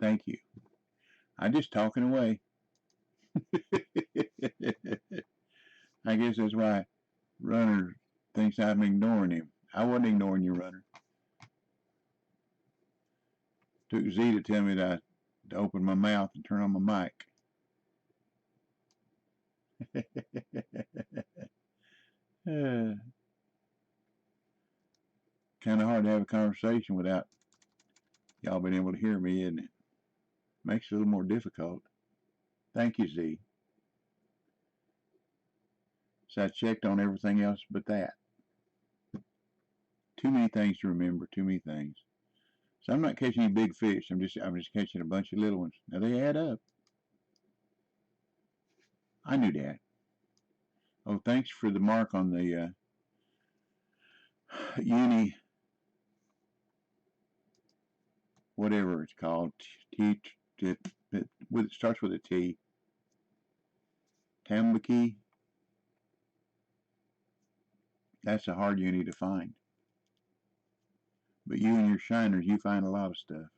Thank you. I'm just talking away. I guess that's why Runner thinks I'm ignoring him. I wasn't ignoring you, Runner. Took Z to tell me to open my mouth and turn on my mic. Kind of hard to have a conversation without y'all being able to hear me, isn't it? Makes it a little more difficult. Thank you, Z. So I checked on everything else but that. Too many things to remember. Too many things. So I'm not catching any big fish. I'm just catching a bunch of little ones. Now they add up. I knew that. Oh, thanks for the mark on the uni, whatever it's called. It starts with a T. Tambaki. That's a hard uni to find. But you and your shiners, you find a lot of stuff.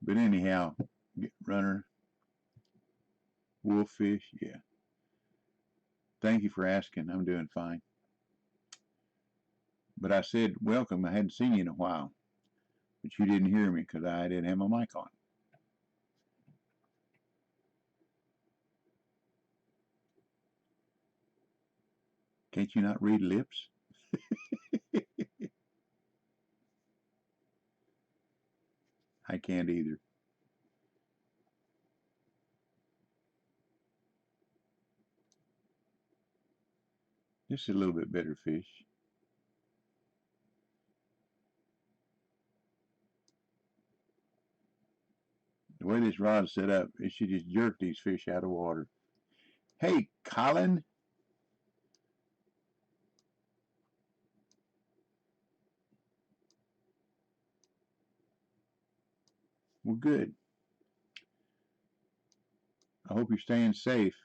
But anyhow, Runner, wolffish, yeah. Thank you for asking. I'm doing fine. But I said welcome. I hadn't seen you in a while. But you didn't hear me because I didn't have my mic on. Can't you not read lips? I can't either. This is a little bit better fish. The way this rod's set up, it should just jerk these fish out of water. Hey, Colin. Well, good. I hope you're staying safe.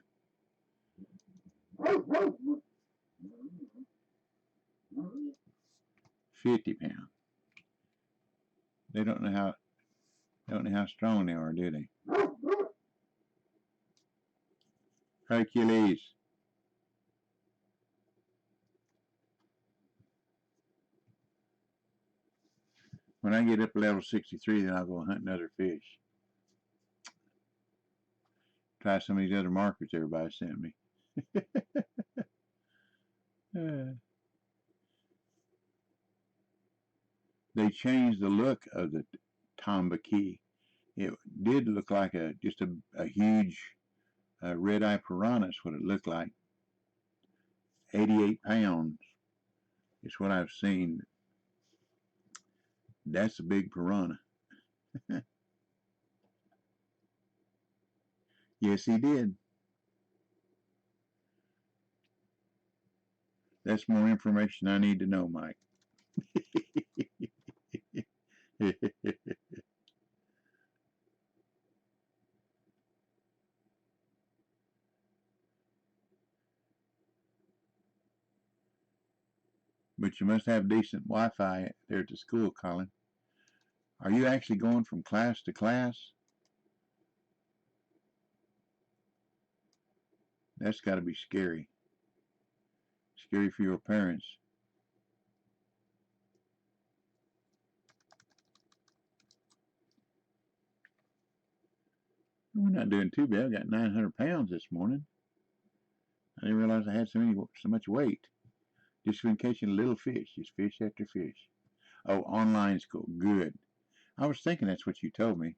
50 pounds. They don't know how strong they are, do they? Hercules. When I get up to level 63, then I'll go hunt another fish. Try some of these other markers everybody sent me. They changed the look of the tambaqui. It did look like just a huge red-eye piranha is what it looked like. 88 pounds is what I've seen. That's a big piranha. Yes, he did. That's more information I need to know, Mike. But you must have decent Wi-Fi there at the school, Colin. Are you actually going from class to class? That's got to be scary. Scary for your parents. We're not doing too bad. I got 900 pounds this morning. I didn't realize I had so much weight. Just been catching little fish, just fish after fish. Oh, online school. Good. I was thinking that's what you told me.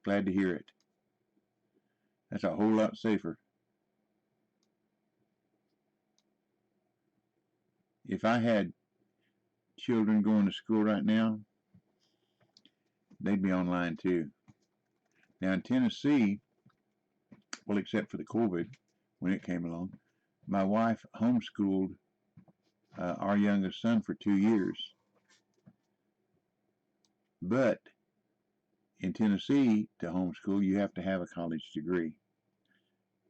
Glad to hear it. That's a whole lot safer. If I had children going to school right now, they'd be online too. Now in Tennessee, well, except for the COVID when it came along, my wife homeschooled our youngest son for 2 years. But in Tennessee, to homeschool, you have to have a college degree.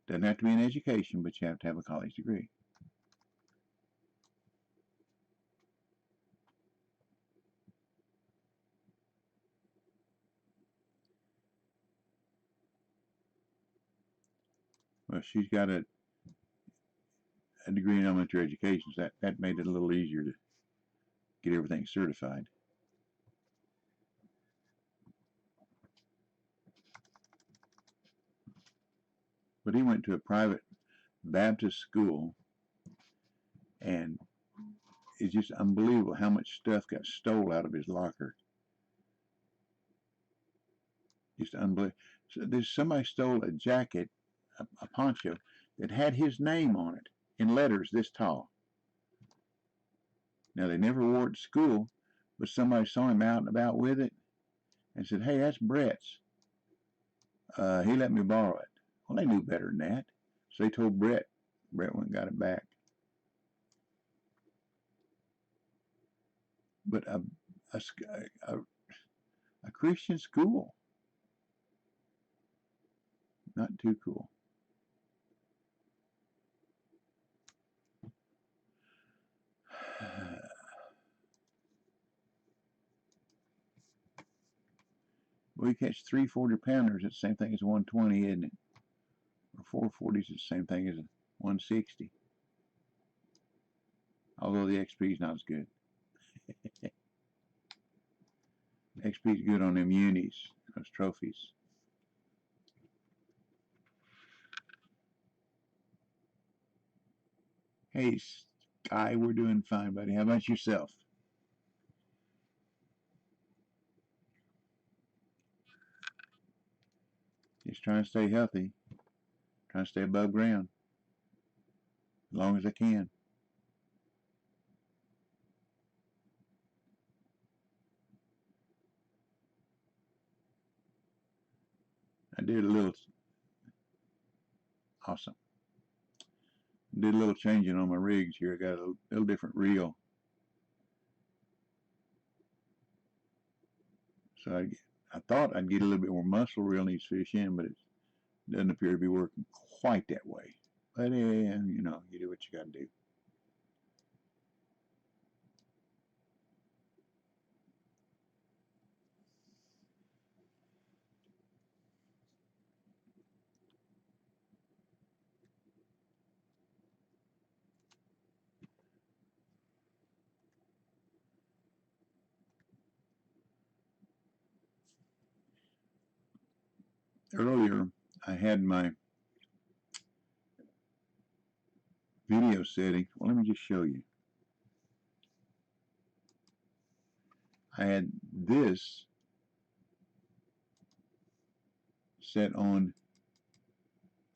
Doesn't have to be an education, but you have to have a college degree. Well, she's got a degree in elementary education, so that made it a little easier to get everything certified. But he went to a private Baptist school, and it's just unbelievable how much stuff got stole out of his locker. Just unbelievable. So there's somebody stole a jacket, a poncho, that had his name on it in letters this tall. Now, they never wore it to school, but somebody saw him out and about with it and said, "Hey, that's Brett's. He let me borrow it." Well, they knew better than that. So they told Brett. Brett went and got it back. But a Christian school, not too cool. We catch 3 40-pounders. It's the same thing as a 120, isn't it? Or 440s, it's the same thing as a 160. Although the XP is not as good. XP is good on them unis, those trophies. Hey, Sky, we're doing fine, buddy. How about yourself? Just trying to stay healthy, trying to stay above ground as long as I can. I did a little awesome. Did a little changing on my rigs here. I got a little different reel. So I thought I'd get a little bit more muscle reeling these fish in, but it doesn't appear to be working quite that way. But you know, you do what you got to do. Earlier, I had my video setting. Well, let me just show you. I had this set on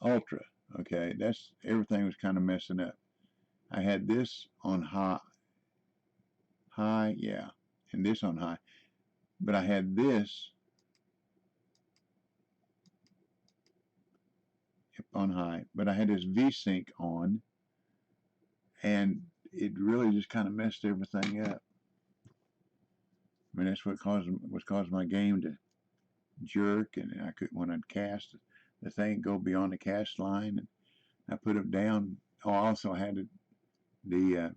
ultra. Okay, that's everything was kind of messing up. I had this on high, yeah, and this on high. But I had this on high, but I had this V-Sync on, and it really just kind of messed everything up. I mean, that's what caused my game to jerk, and I could, when I'd cast, the thing go beyond the cast line, and I put it down. Oh, I also had the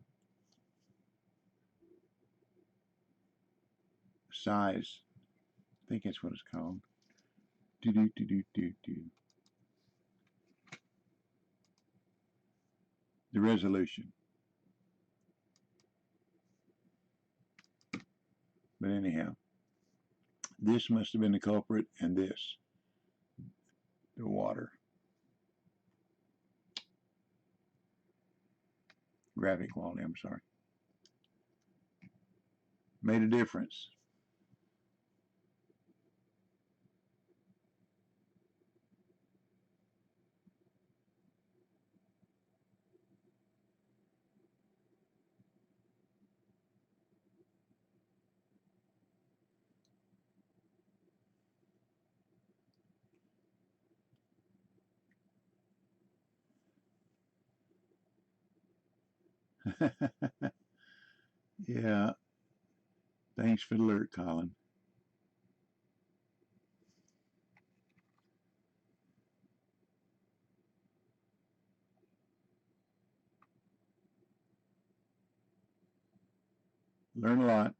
size. I think that's what it's called. The resolution. But anyhow, this must have been the culprit, and this, the water. Graphic quality, I'm sorry. Made a difference. Yeah, thanks for the alert, Colin. Learn a lot.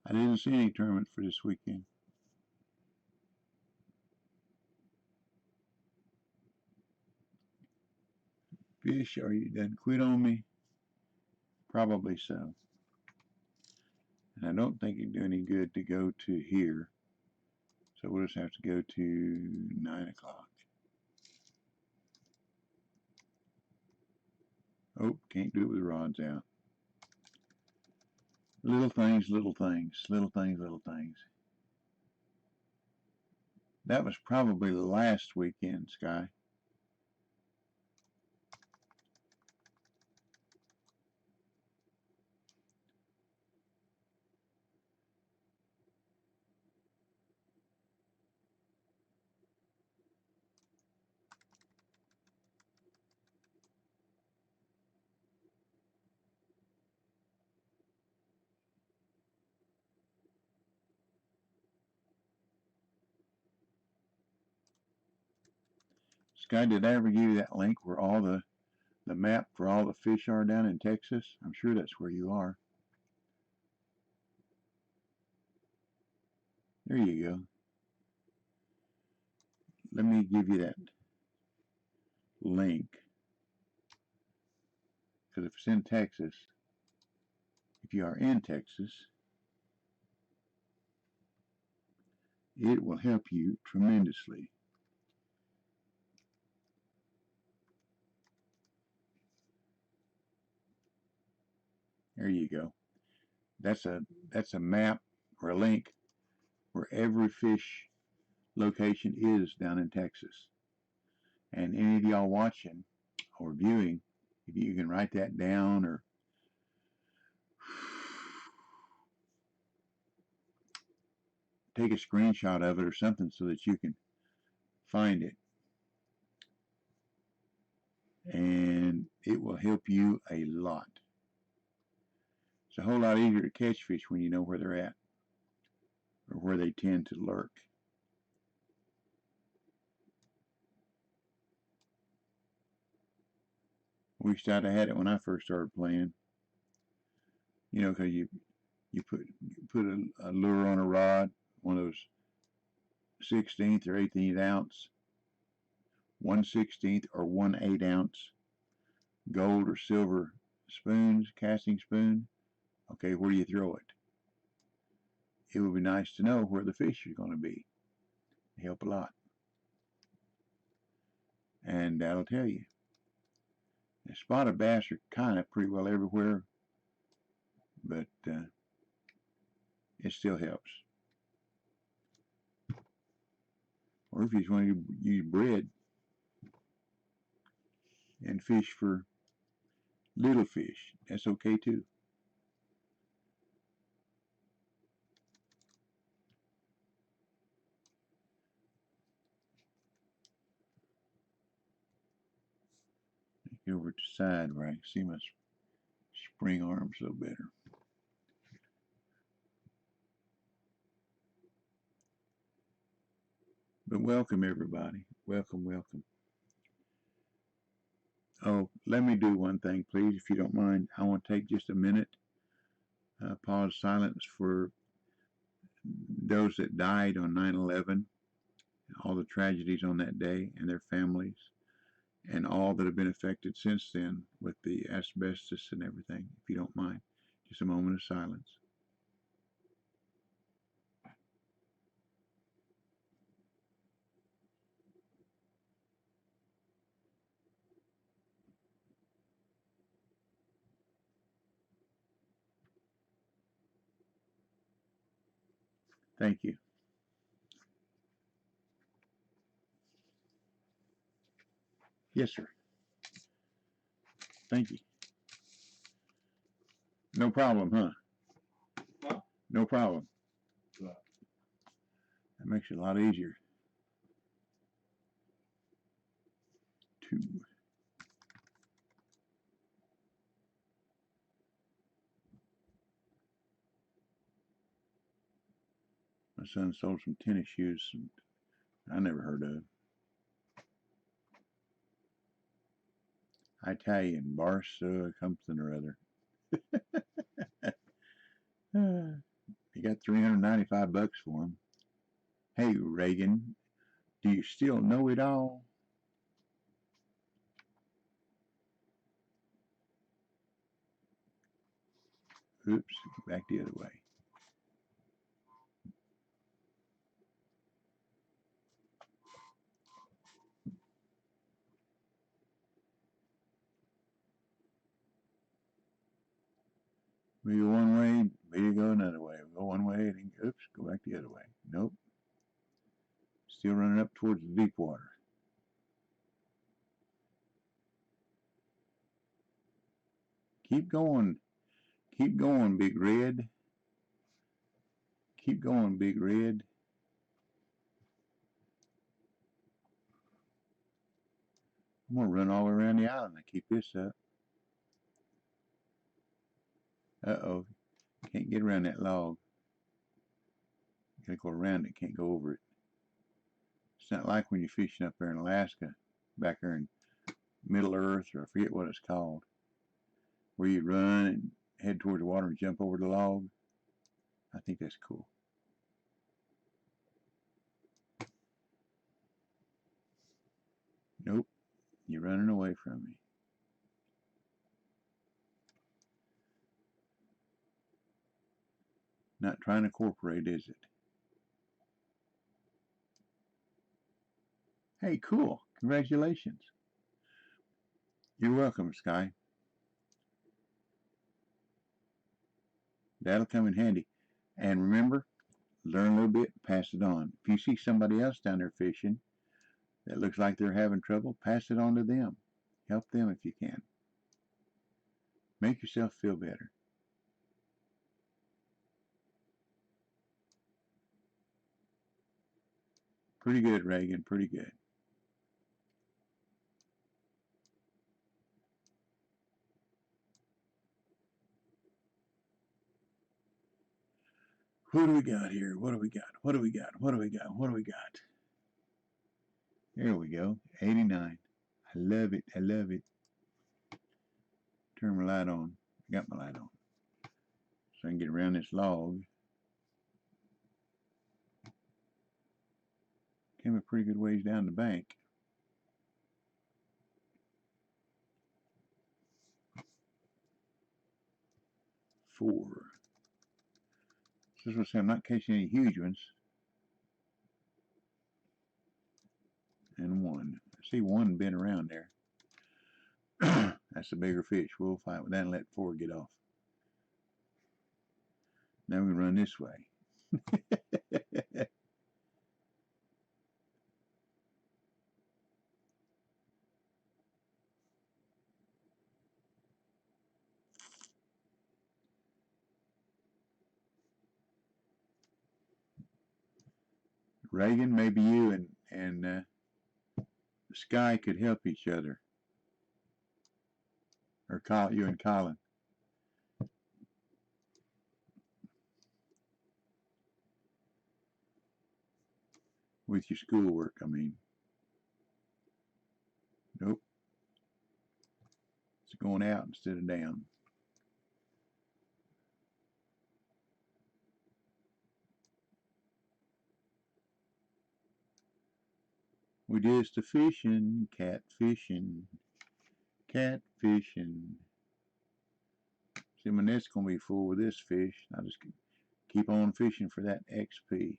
I didn't see any tournament for this weekend. Fish, are you done quit on me? Probably so. And I don't think it'd do any good to go to here. So we'll just have to go to 9 o'clock. Oh, can't do it with rods out. Little things, little things, little things, little things. That was probably the last weekend, Sky. Sky, did I ever give you that link where all the map for all the fish are down in Texas? I'm sure that's where you are. There you go. Let me give you that link. Because if it's in Texas, if you are in Texas, it will help you tremendously. There you go. That's a map or a link where every fish location is down in Texas. And any of y'all watching or viewing, if you can write that down or take a screenshot of it or something so that you can find it. And it will help you a lot. It's a whole lot easier to catch fish when you know where they're at or where they tend to lurk. Wish I'd have had it when I first started playing. You know, because you put a lure on a rod, one of those 16th or 18th ounce, 1/16 or 1/8 ounce gold or silver spoons, casting spoon. Okay, where do you throw it? It would be nice to know where the fish are going to be. It'd help a lot. And that'll tell you. And spotted bass are kind of pretty well everywhere, but it still helps. Or if you just want to use bread and fish for little fish, that's okay too. Get over to the side where I can see my spring arm so better. But welcome everybody. Welcome, welcome. Oh, let me do one thing, please, if you don't mind. I want to take just a minute, pause silence for those that died on 9/11, all the tragedies on that day and their families, and all that have been affected since then with the asbestos and everything, if you don't mind. Just a moment of silence. Thank you. Yes, sir. Thank you. No problem, huh? Huh? No problem. Yeah. That makes it a lot easier. 2. My son sold some tennis shoes I never heard of. Italian, Barca, something or other. He got $395 for them. Hey, Reagan, do you still know it all? Oops, back the other way. We go one way, we go another way. We go one way, and oops, go back the other way. Nope. Still running up towards the deep water. Keep going. Keep going, Big Red. Keep going, Big Red. I'm going to run all around the island to keep this up. Uh-oh. Can't get around that log. Gotta go around it, can't go over it. It's not like when you're fishing up there in Alaska, back there in Middle Earth, or I forget what it's called, where you run and head toward the water and jump over the log. I think that's cool. Nope, you're running away from me. Not trying to cooperate, is it? Hey, cool. Congratulations. You're welcome, Sky. That'll come in handy. And remember, learn a little bit, pass it on. If you see somebody else down there fishing that looks like they're having trouble, pass it on to them. Help them if you can. Make yourself feel better. Pretty good, Reagan. Pretty good. What do we got here? What do we got? What do we got? What do we got? What do we got? There we go. 89. I love it. I love it. Turn my light on. I got my light on. So I can get around this log. Came a pretty good ways down the bank. Four. This was I'm not catching any huge ones. And 1. I see 1 been around there. That's a bigger fish. We'll fight with that and let 4 get off. Now we run this way. Reagan, maybe you and Sky could help each other. Or you and Colin. With your schoolwork, I mean. Nope. It's going out instead of down. We just a fishing, catfishing, catfishing. See, my net's going to be full with this fish. I just keep on fishing for that XP.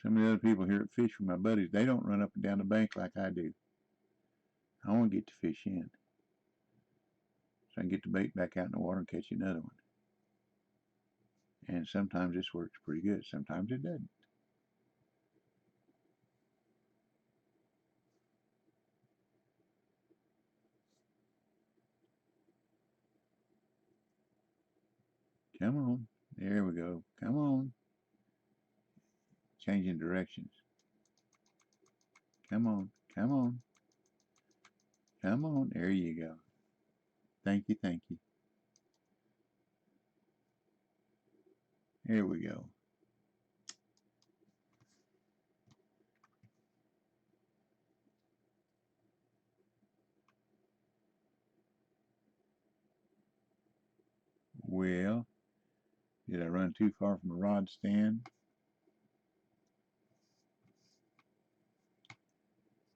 Some of the other people here at Fish with my buddies, they don't run up and down the bank like I do. I want to get the fish in, so I can get the bait back out in the water and catch another one. And sometimes this works pretty good. Sometimes it doesn't. Come on. There we go. Come on. Changing directions. Come on. Come on. Come on. There you go. Thank you. Thank you. There we go. Well, did I run too far from the rod stand?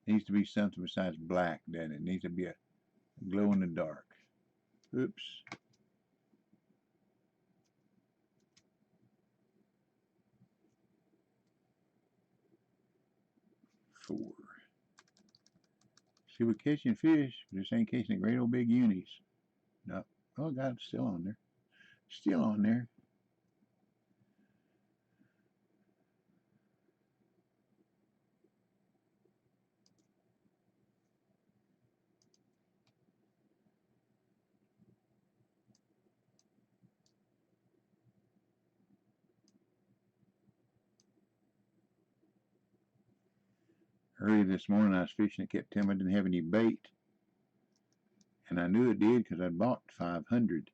Needs to be something besides black, doesn't it? Needs to be a glow in the dark. Oops. Four. See, we're catching fish. Just ain't catching great old big unis. No. Oh, God, it's still on there. Still on there. Early this morning, I was fishing. It kept telling me I didn't have any bait. And I knew it did because I'd bought 500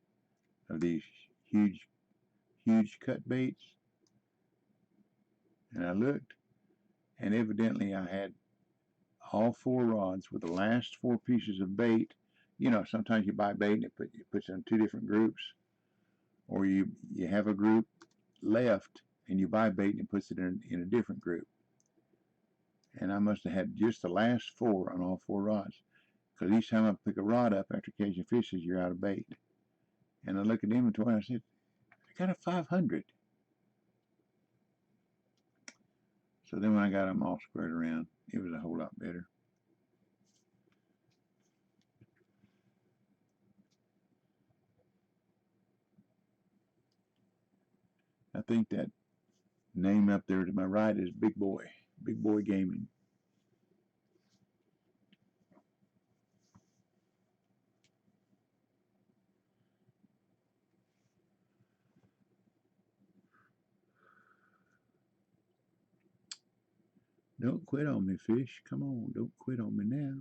of these huge cut baits. And I looked, and evidently I had all 4 rods with the last 4 pieces of bait. You know, sometimes you buy bait and it puts it in 2 different groups. Or you have a group left and you buy bait and it puts it in a different group. And I must have had just the last 4 on all 4 rods. Because each time I pick a rod up after catching fishes, you're out of bait. And I look at the inventory and I said, I got a 500. So then when I got them all squared around, it was a whole lot better. I think that name up there to my right is Big Boy Gaming. Don't quit on me, fish. Come on, don't quit on me now.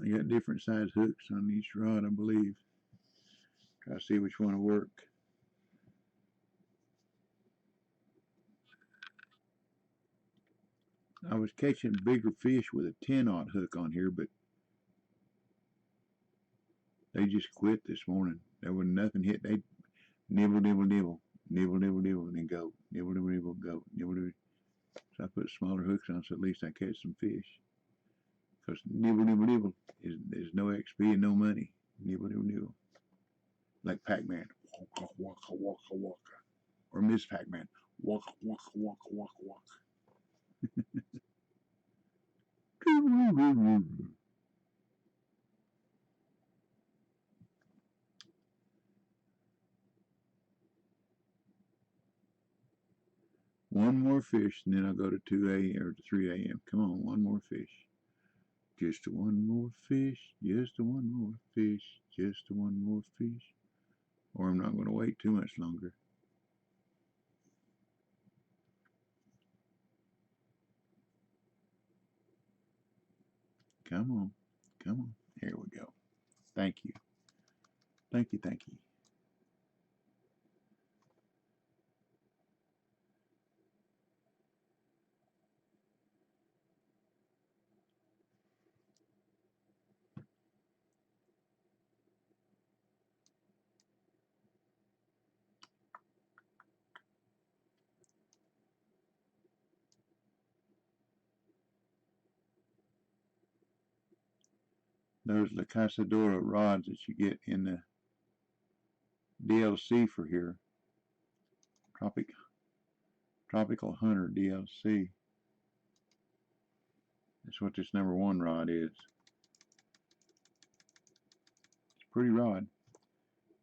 I got different size hooks on each rod, I believe. Try to see which one will work. I was catching bigger fish with a 10-aught hook on here, but they just quit this morning. There was nothing hit. They nibble, nibble, nibble, nibble, nibble, nibble, and then go. Nibble, nibble, nibble, go. Nibble, nibble. So I put smaller hooks on so at least I catch some fish. Because nibble, nibble, nibble there's no XP and no money. Nibble, nibble, nibble. Like Pac-Man. Waka, waka, waka, waka. Or Miss Pac-Man. Waka, waka, waka, waka, waka. One more fish, and then I'll go to 2 a.m. or to 3 a.m. Come on, one more fish. Just one more fish. Just one more fish. Just one more fish. Or I'm not going to wait too much longer. Come on. Come on. Here we go. Thank you. Thank you. Thank you. those La Cazadora rods that you get in the DLC for here. Tropical Hunter DLC. That's what this #1 rod is. It's a pretty rod,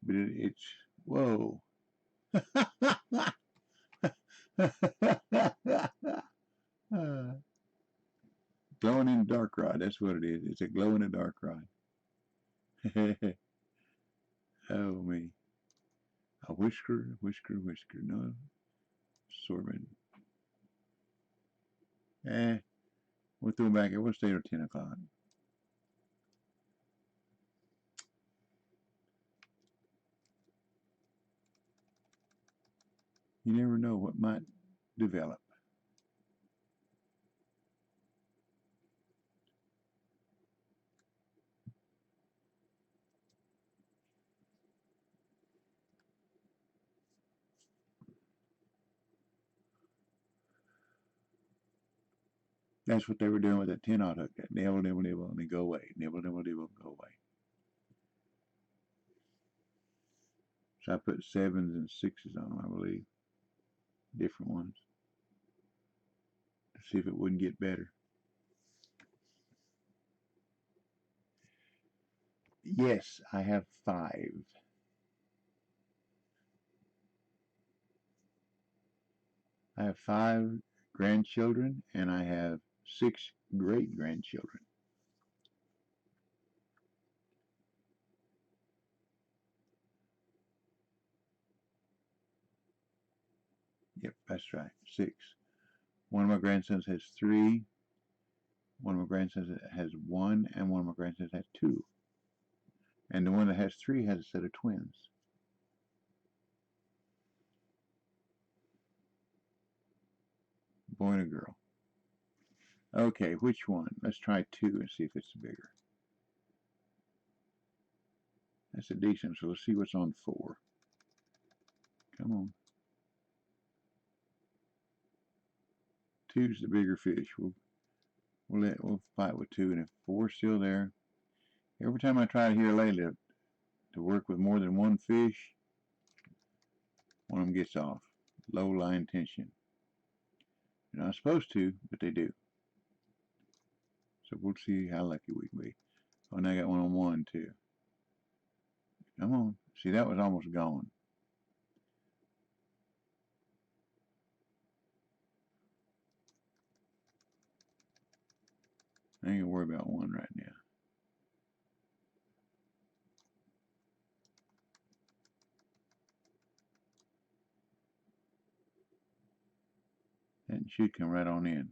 but it's whoa. Glowing in the dark rod. That's what it is. It's a glow in the dark rod. Oh me. A whisker. No, assortment. We'll throw back at what's 8 or 10 o'clock. You never know what might develop. That's what they were doing with that 10-aught hook. That nibble, nibble, nibble, and they go away. Nibble, nibble, nibble, go away. So I put 7s and 6s on them, I believe. Different ones. To see if it wouldn't get better. Yes, I have 5. I have 5 grandchildren, and I have 6 great-grandchildren. Yep, that's right, 6. One of my grandsons has 3. One of my grandsons has 1, and one of my grandsons has 2. And the one that has 3 has a set of twins. Boy and a girl. Okay, which one? Let's try 2 and see if it's bigger. That's a decent, so let's see what's on 4. Come on. 2's the bigger fish. We'll fight with 2, and if 4's still there, every time I try here lately to work with more than one fish, one of them gets off. Low line tension. You're not supposed to, but they do. So we'll see how lucky we can be. Oh, and I got one on 1 too. Come on. See, that was almost gone. I ain't gonna worry about 1 right now. That should come right on in.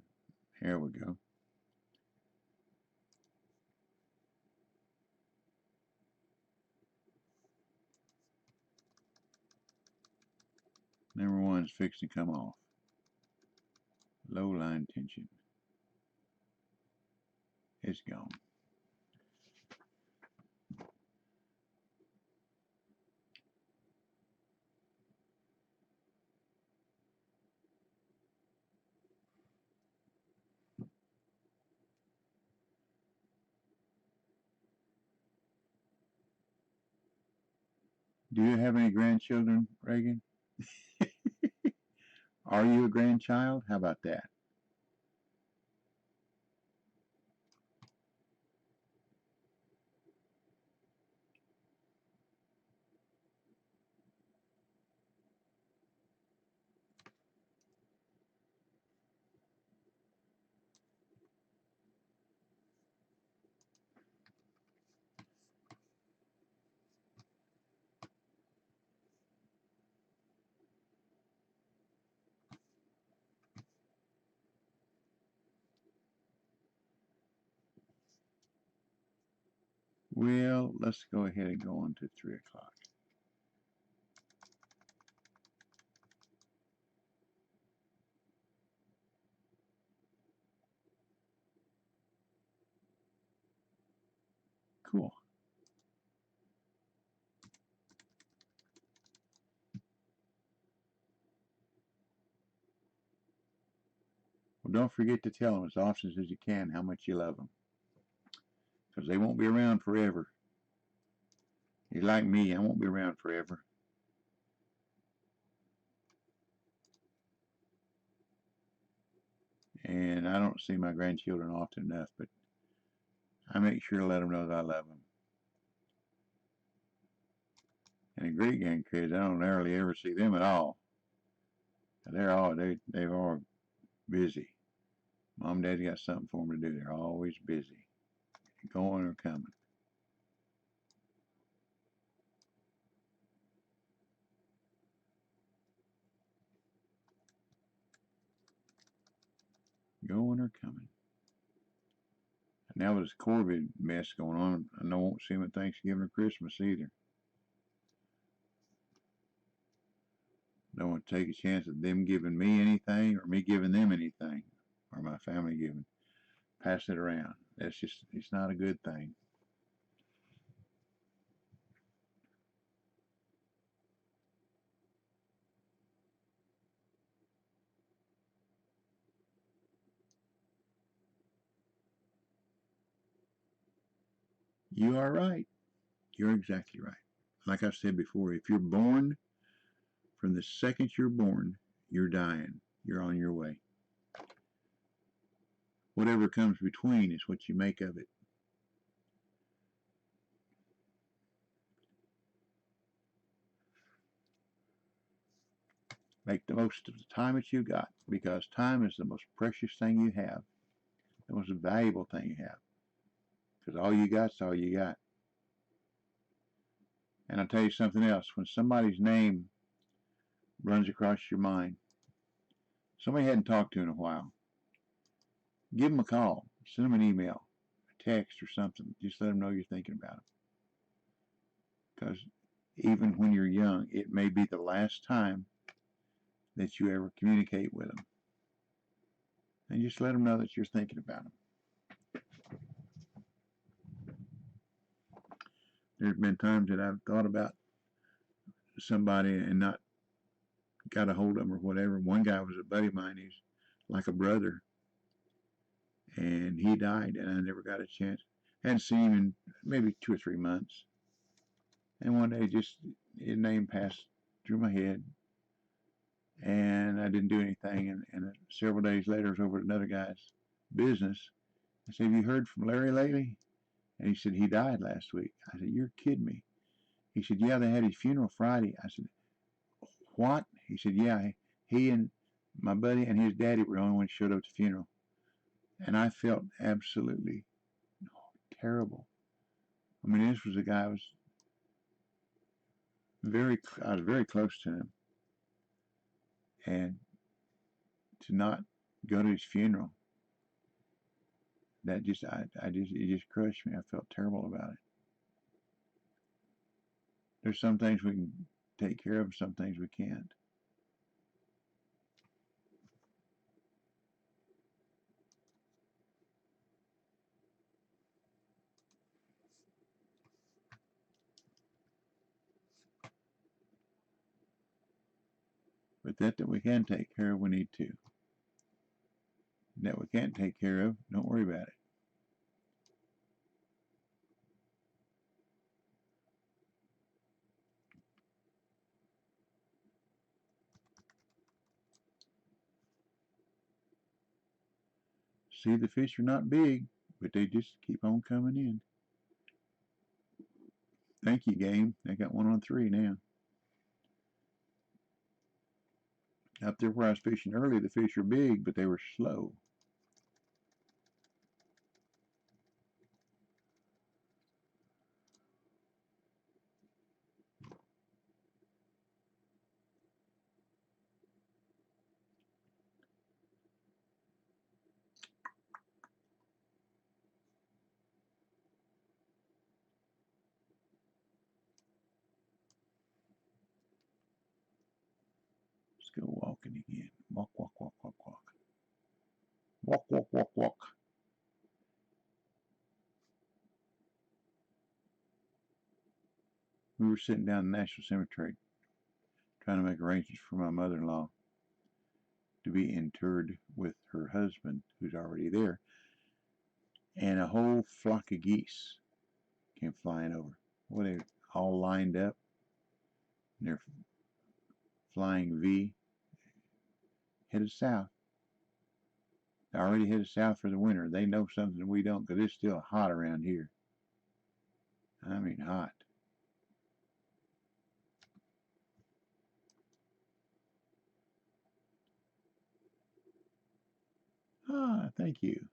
Here we go. #1's fixing to come off. Low line tension. It's gone. Do you have any grandchildren, Reagan? Are you a grandchild? How about that? Well, let's go ahead and go on to 3 o'clock. Cool. Well, don't forget to tell them as often as you can how much you love them. because they won't be around forever. You're like me, I won't be around forever. And I don't see my grandchildren often enough, but I make sure to let them know that I love them. And the great grandkids, I don't rarely ever see them at all. They're all busy. Mom and Dad got something for them to do. They're always busy, going or coming. Going or coming. And now with this COVID mess going on, I know I won't see them at Thanksgiving or Christmas either. Don't want to take a chance of them giving me anything or me giving them anything or my family giving. Pass it around. It's not a good thing. You are right. You're exactly right. Like I said before, if you're born, from the second you're born, you're dying. You're on your way. Whatever comes between is what you make of it. Make the most of the time that you got, because time is the most precious thing you have, the most valuable thing you have. Because all you got's all you got. And I'll tell you something else. When somebody's name runs across your mind, somebody you hadn't talked to in a while, give them a call, send them an email, a text or something. Just let them know you're thinking about them. Because even when you're young, it may be the last time that you ever communicate with them. And just let them know that you're thinking about them. There's been times that I've thought about somebody and not got a hold of them or whatever. One guy was a buddy of mine. He's like a brother. And he died, and I never got a chance. Hadn't seen him in maybe 2 or 3 months. And one day, just his name passed through my head, and I didn't do anything. And several days later, I was over at another guy's business. I said, "Have you heard from Larry lately?" And he said, "He died last week." I said, "You're kidding me." He said, "Yeah, they had his funeral Friday." I said, "What?" He said, "Yeah, he and my buddy and his daddy were the only ones who showed up at the funeral." And I felt absolutely terrible. I mean, this was a guy I was very close to him, and to not go to his funeral, that just it just crushed me. I felt terrible about it. There's some things we can take care of, some things we can't. But that we can take care of, we need to. That we can't take care of, don't worry about it. See, the fish are not big, but they just keep on coming in. Thank you, game. They got 1 on 3 now. Up there where I was fishing earlier, the fish are big, but they were slow. Let's go walking again. Walk, walk, walk, walk, walk. Walk, walk, walk, walk. We were sitting down in the National Cemetery trying to make arrangements for my mother-in-law to be interred with her husband, who's already there. and a whole flock of geese came flying over. Well, they all lined up, and they're flying V, headed south. They're already headed south for the winter. They know something we don't, because it's still hot around here. I mean hot. Ah, thank you.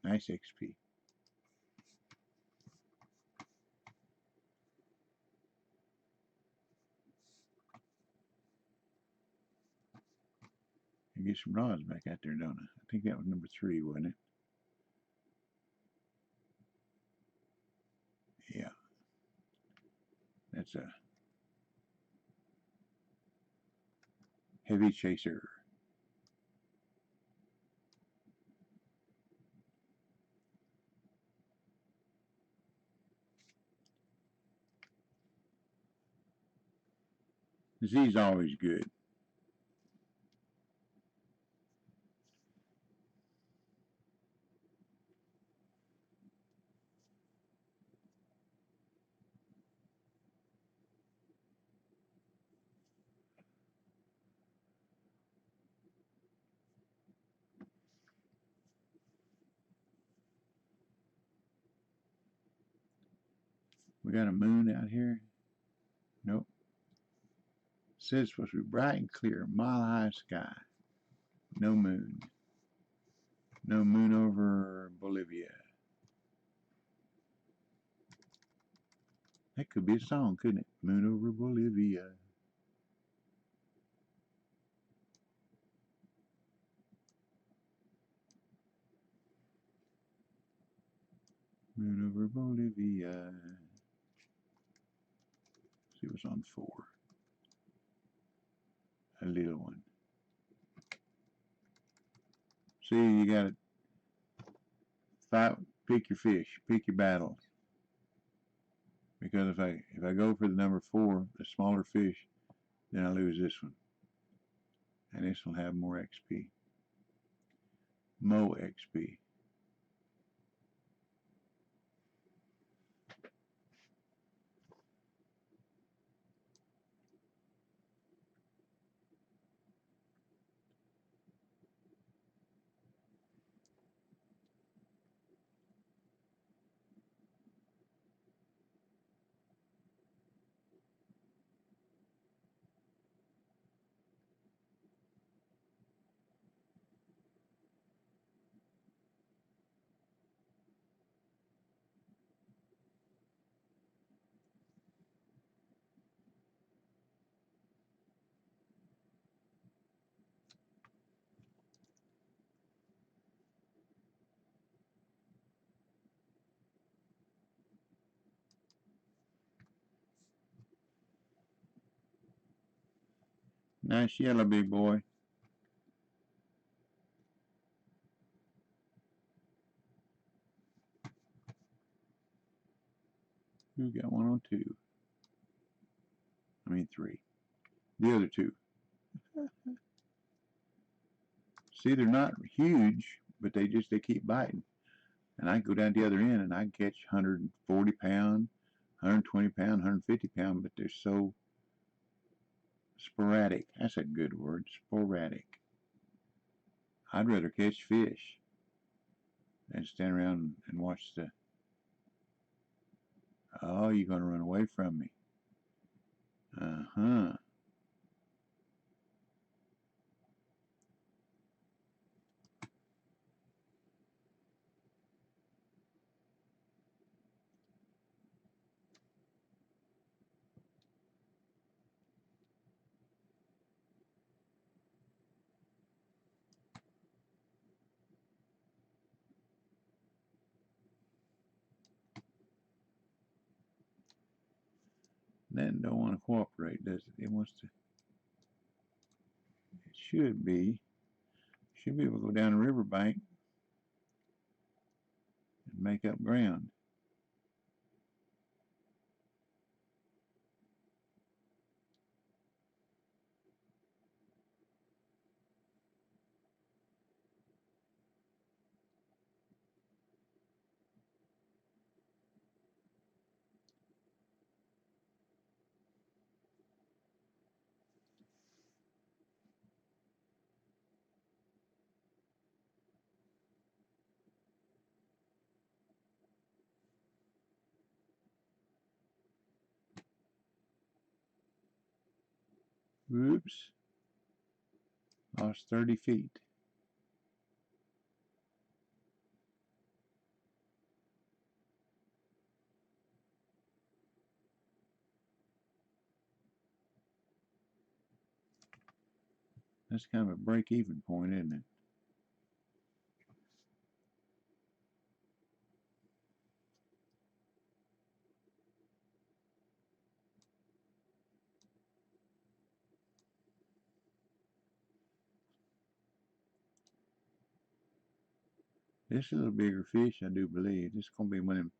Nice XP. I get some rods back out there, don't I? I think that was number 3, wasn't it? Yeah. That's a heavy chaser. Z's always good. We got a moon out here? Nope. It says it's supposed to be bright and clear, mile-high sky. No moon. No moon over Bolivia. That could be a song, couldn't it? Moon over Bolivia. Moon over Bolivia. See what's on 4. A little one. See, you got to fight, pick your fish, pick your battles. Because if I go for the number 4, the smaller fish, then I lose this one. And this will have more XP. Mo XP. Nice yellow, big boy. You got one on 2. I mean 3. The other 2. See, they're not huge, but they keep biting. And I go down to the other end and I catch 140 pound, 120 pound, 150 pound, but they're so sporadic. That's a good word, sporadic. I'd rather catch fish than stand around and watch the, oh, you're going to run away from me. Uh-huh. That don't want to cooperate, does it? It wants to, it should be able to go down the riverbank and make up ground. Oops. Lost 30 feet. That's kind of a break-even point, isn't it? This is a little bigger fish, I do believe. This is going to be one of them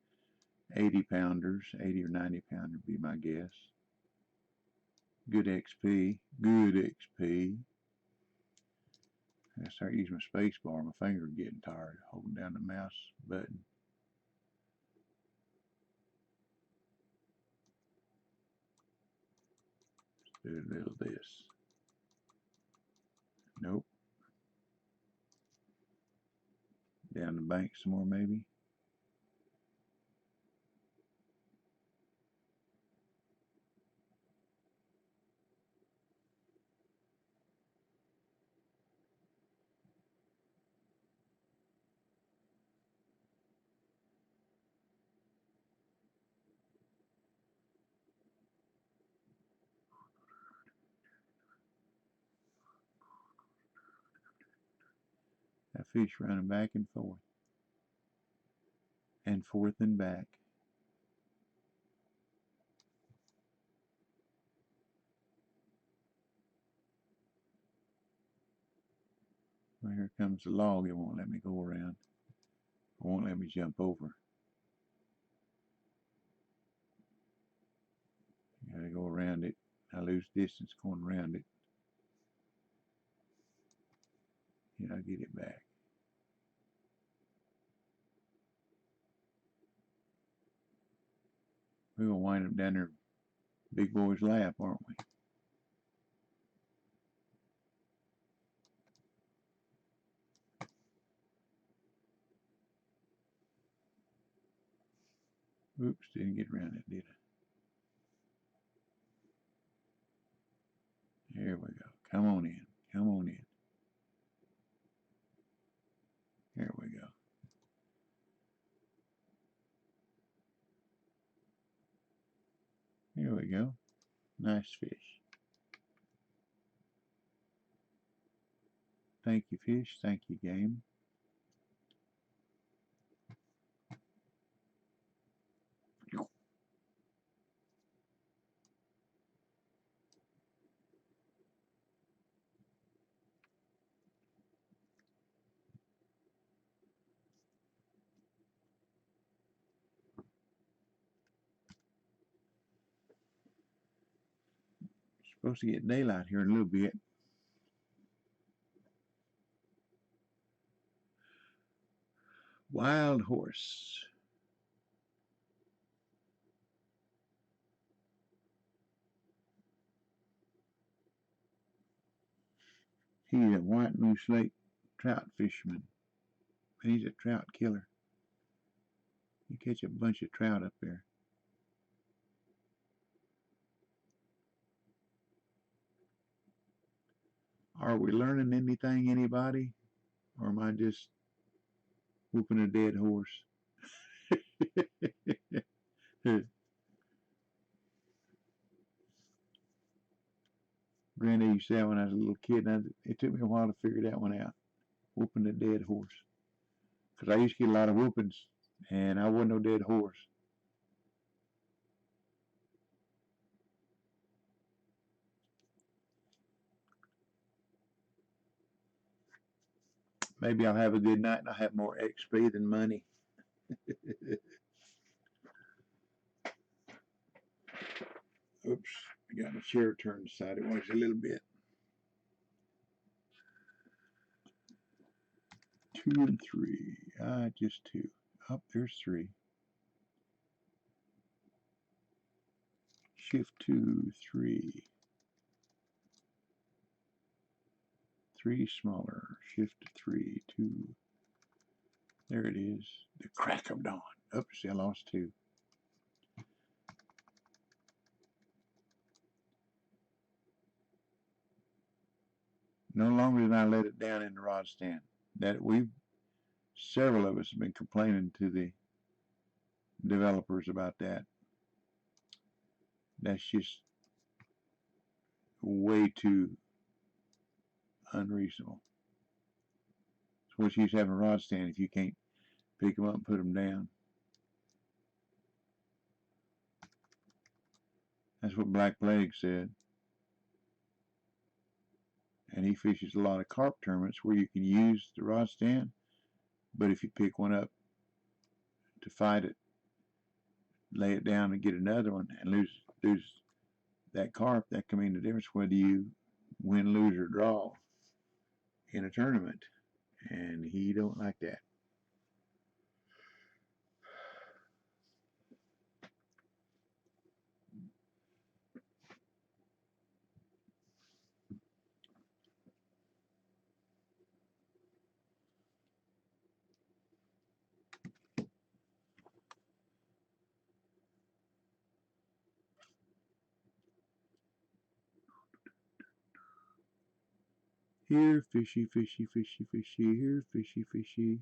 80 pounders, 80 or 90 pounder would be my guess. Good XP, good XP. I start using my space bar. My finger's getting tired holding down the mouse button. Let's do a little of this. Nope. Down the bank some more maybe. That fish running back and forth. And forth and back. Well, here comes the log. It won't let me go around. It won't let me jump over. You gotta go around it. I lose distance going around it. Yeah, I'll get it back. We're gonna wind up down there big boy's lap, aren't we? Oops, didn't get around it, did I? There we go. Come on in. Come on in. There we go. There we go. Nice fish. Thank you, fish. Thank you, game. Supposed to get daylight here in a little bit. Wild horse. He's a white moose lake trout fisherman. He's a trout killer. You catch a bunch of trout up there. Are we learning anything, anybody? Or am I just whooping a dead horse? Granddad used to say that when I was a little kid, and it took me a while to figure that one out. Whooping a dead horse. Because I used to get a lot of whoopings, and I wasn't no dead horse. Maybe I'll have a good night and I'll have more XP than money. Oops, I got my chair turned sideways a little bit. 2 and 3. Just 2. Up there's 3. Shift 2, 3. 3 smaller. Shift 3, 2. There it is. The crack of dawn. Oops, I lost 2. No longer than I let it down in the rod stand. Several of us have been complaining to the developers about that. That's just way too unreasonable. So what's use having a rod stand if you can't pick them up and put them down? That's what Black Plague said. And he fishes a lot of carp tournaments where you can use the rod stand, but if you pick one up to fight it, lay it down and get another one and lose that carp, that can mean the difference whether you win, lose, or draw in a tournament. And he don't like that. Here, fishy, fishy, fishy, fishy. Here, fishy, fishy.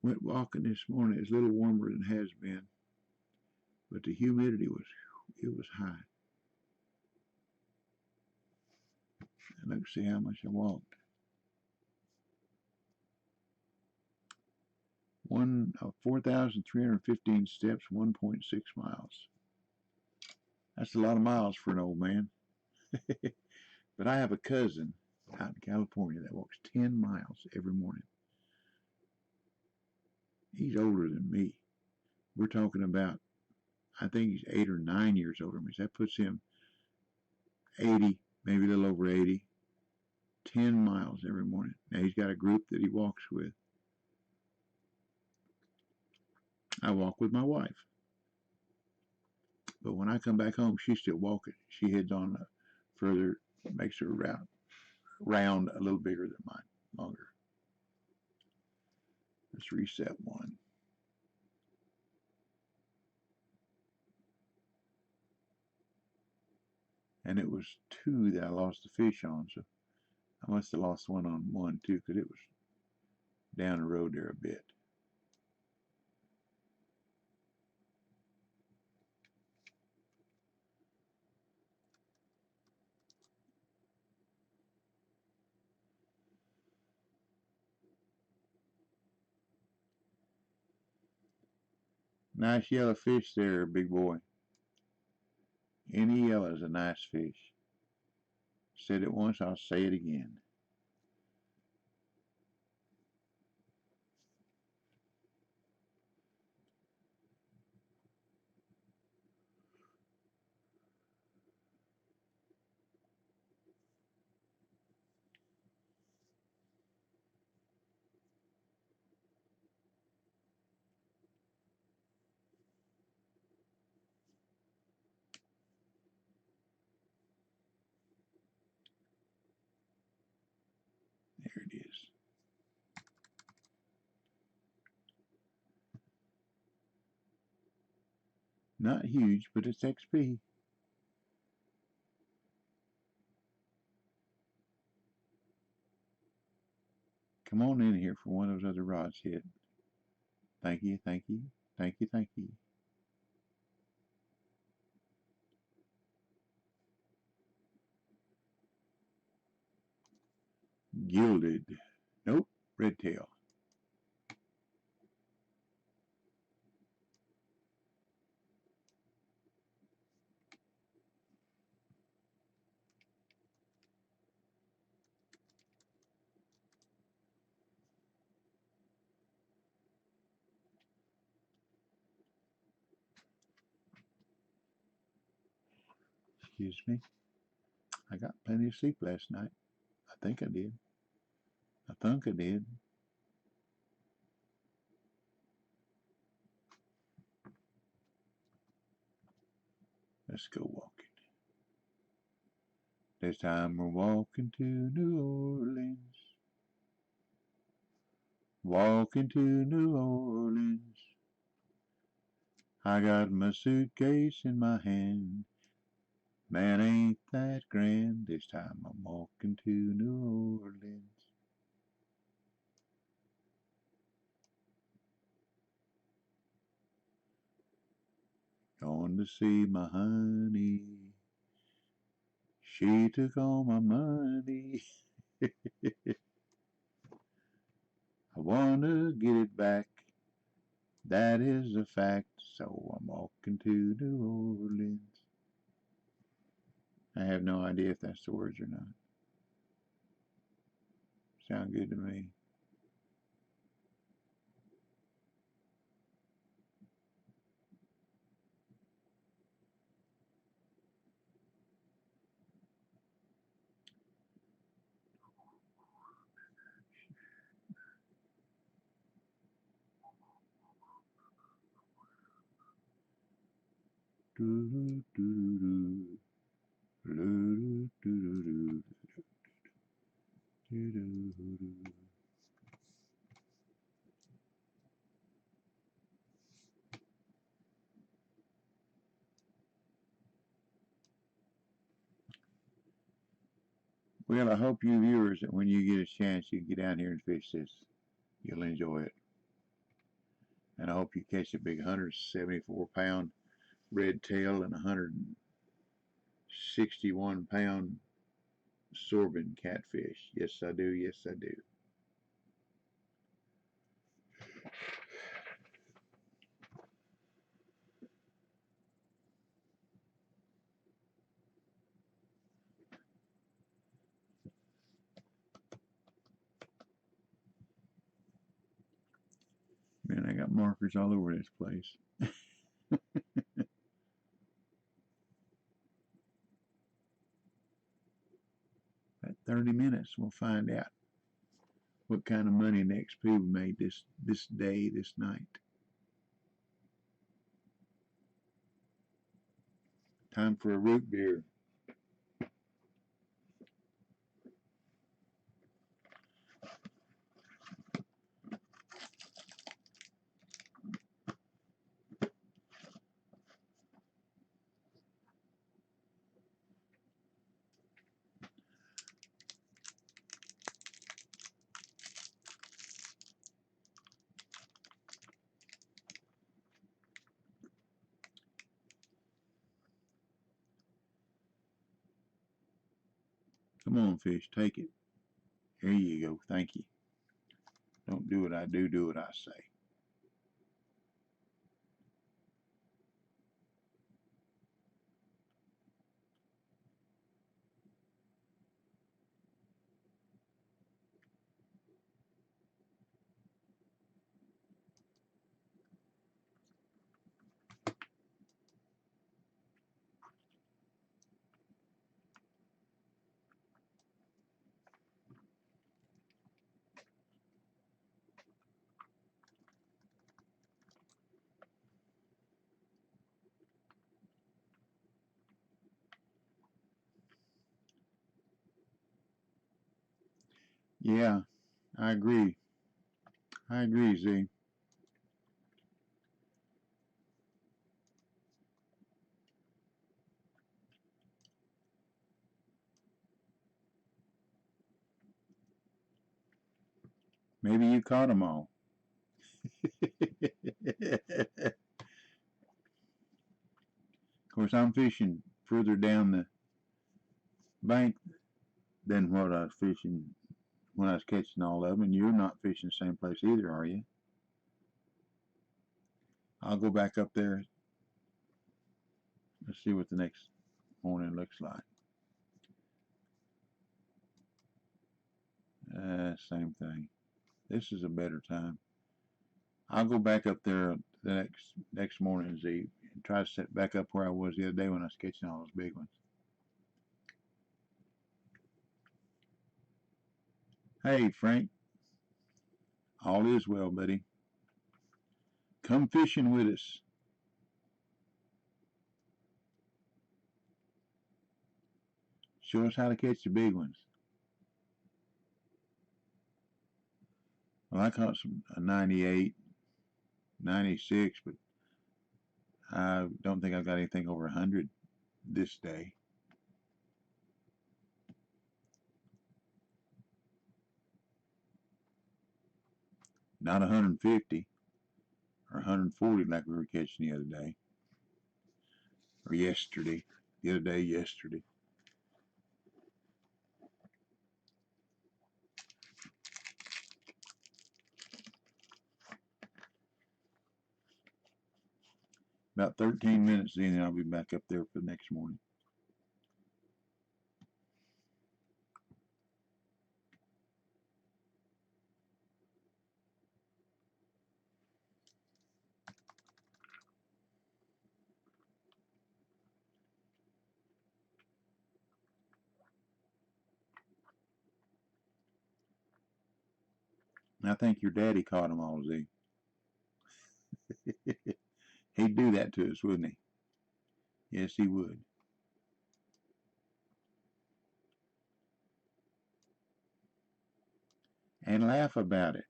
Went walking this morning. It's a little warmer than it has been, but the humidity was high. And let's see how much I walked. 4,315 steps, 1.6 miles. That's a lot of miles for an old man. But I have a cousin out in California that walks 10 miles every morning. He's older than me. We're talking about, I think he's 8 or 9 years older than me. So that puts him 80, maybe a little over 80, 10 miles every morning. Now he's got a group that he walks with. I walk with my wife. But when I come back home, she's still walking. She heads on further, makes her round a little bigger than mine, longer. Let's reset one. And it was 2 that I lost the fish on, so I must have lost one on 1 too, because it was down the road there a bit. Nice yellow fish there, big boy. Any yellow is a nice fish. Said it once, I'll say it again. There it is. Not huge, but it's XP. Come on in here for one of those other rods hit. Thank you, thank you, thank you, thank you. Gilded. Nope, red tail. Excuse me. I got plenty of sleep last night. I think I did. I think I did. Let's go walking. This time we're walking to New Orleans. Walking to New Orleans. I got my suitcase in my hand. Man, ain't that grand. This time I'm walking to New Orleans. Going to see my honey. She took all my money. I want to get it back. That is a fact. So I'm walking to New Orleans. I have no idea if that's the words or not. Sound good to me. Well, I hope you viewers that when you get a chance, you get down here and fish this. You'll enjoy it. And I hope you catch a big 174-pound red tail and 161-pound sorbent catfish. Yes, I do. Yes, I do. Man, I got markers all over this place. At 30 minutes, we'll find out what kind of money and XP we made this day, this night. Time for a root beer. Come on, fish, take it. Here you go. Thank you. Don't do what I do, do what I say. Yeah, I agree. I agree, Z. Maybe you caught them all. Of course, I'm fishing further down the bank than what I was fishing when I was catching all of them, and you're not fishing the same place either, are you? I'll go back up there. Let's see what the next morning looks like. Same thing. This is a better time. I'll go back up there the next morning, Z, and try to set back up where I was the other day when I was catching all those big ones. Hey, Frank. All is well, buddy. Come fishing with us. Show us how to catch the big ones. Well, I caught a 98, 96, but I don't think I've got anything over 100 this day. Not 150 or 140 like we were catching the other day. Or yesterday. The other day, yesterday. About 13 minutes in, and I'll be back up there for the next morning. I think your daddy caught them all, Z. He'd do that to us, wouldn't he? Yes, he would. And laugh about it.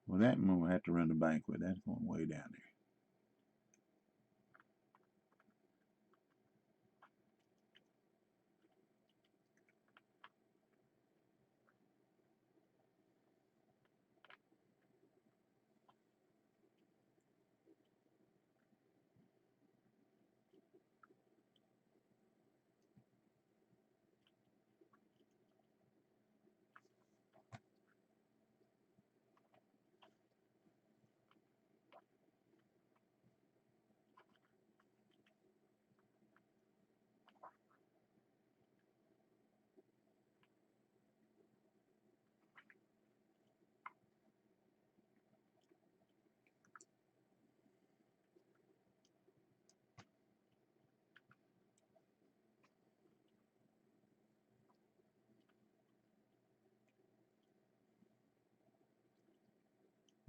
Well, that one we'll have to run the bank with. That's going way down there.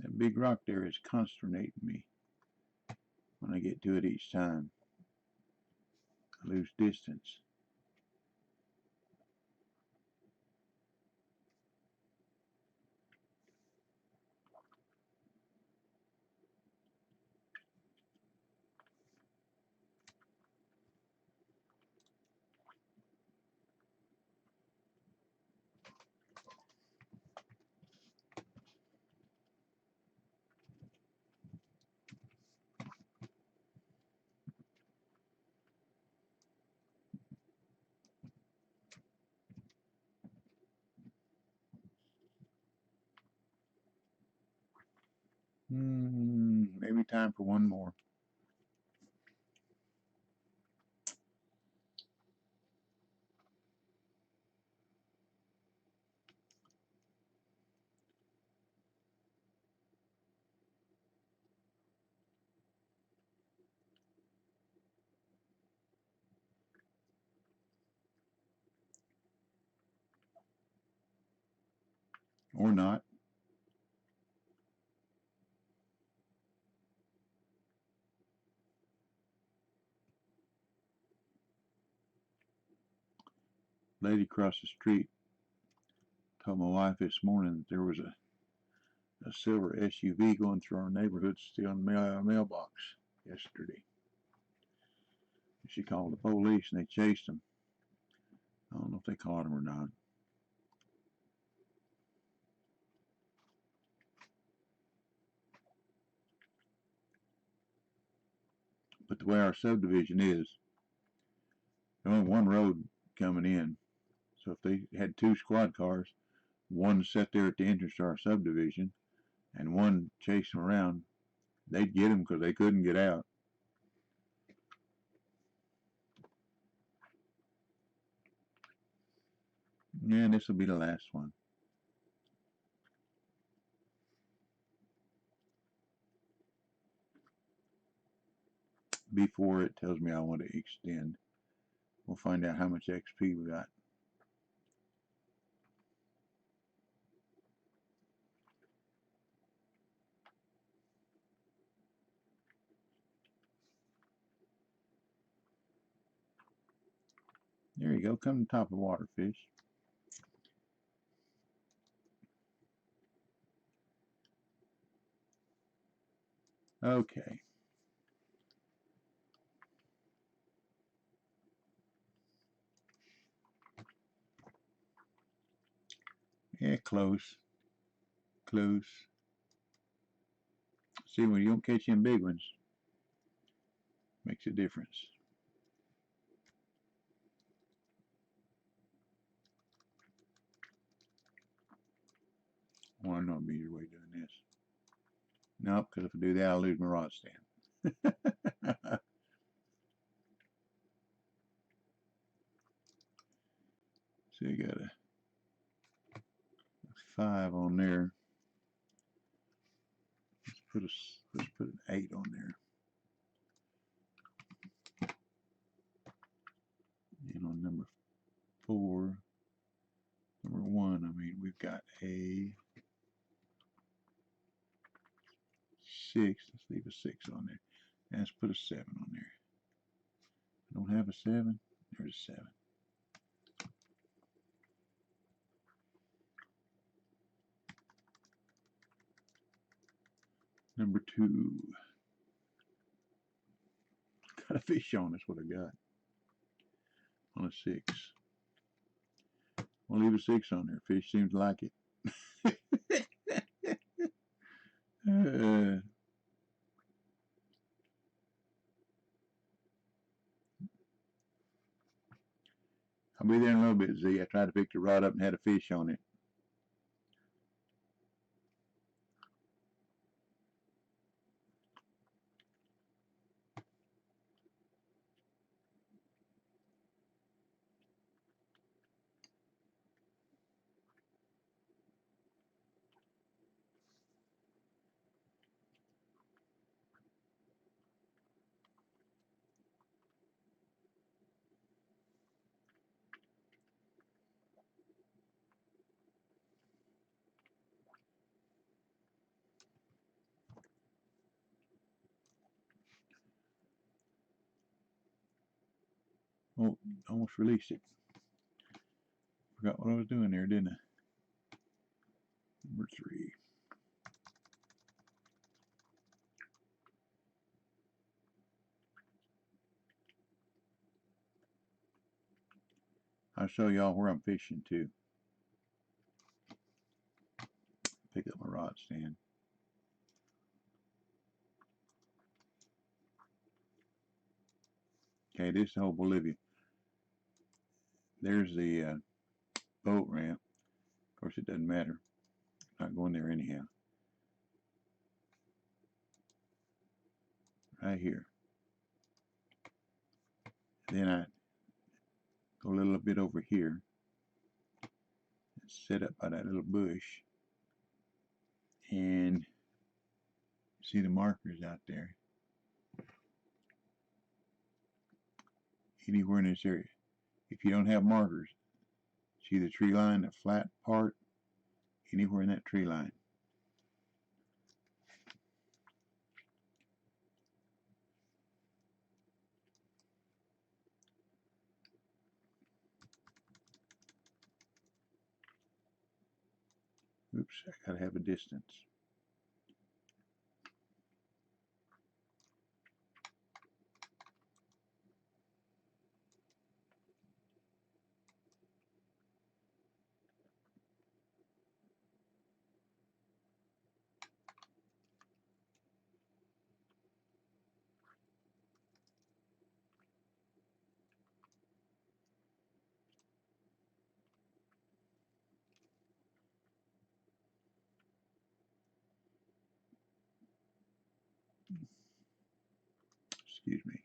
That big rock there is consternating me when I get to it each time. I lose distance. Maybe time for one more. Or not. Lady across the street told my wife this morning that there was a silver SUV going through our neighborhood stealing mailbox yesterday. She called the police and they chased him. I don't know if they caught him or not. But the way our subdivision is, there's only one road coming in. So if they had two squad cars, one sat there at the entrance to our subdivision and one chased them around, they'd get them because they couldn't get out. And this will be the last one. Before it tells me I want to extend. We'll find out how much XP we got. There you go. Come to the top of the water, fish. Okay. Yeah, close. Close. See, when you don't catch them big ones, makes a difference. Well, I know a better way of doing this. Nope, because if I do that, I'll lose my rod stand. So you got a 5 on there. Let's put an 8 on there. And on number 4, number 1, I mean, we've got a 6. Let's leave a 6 on there. And let's put a 7 on there. I don't have a 7. There's a 7. Number 2. Got a fish on, that's what I got. On a 6. I'll leave a 6 on there. Fish seems to like it. I'll be there in a little bit, Z. I tried to pick the rod up and had a fish on it. Oh, almost released it. Forgot what I was doing there, didn't I? Number 3. I'll show y'all where I'm fishing too. Pick up my rod stand. Okay, this is the whole Bolivia. There's the boat ramp. Of course, it doesn't matter. I'm not going there anyhow. Right here. Then I go a little bit over here. Set up by that little bush. And see the markers out there. Anywhere in this area. If you don't have markers, see the tree line, the flat part, anywhere in that tree line. Oops, I gotta have a distance. Excuse me.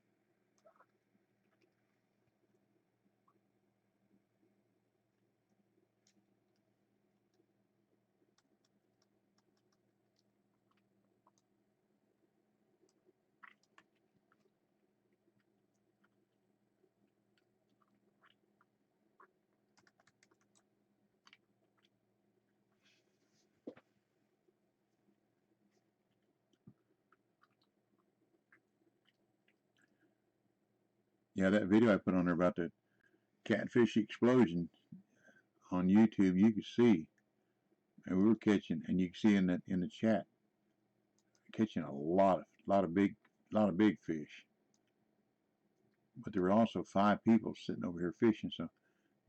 Yeah, that video I put on there about the catfish explosion on YouTube, you can see, and we were catching, and you can see in the chat, catching a lot of big fish. But there were also 5 people sitting over here fishing, so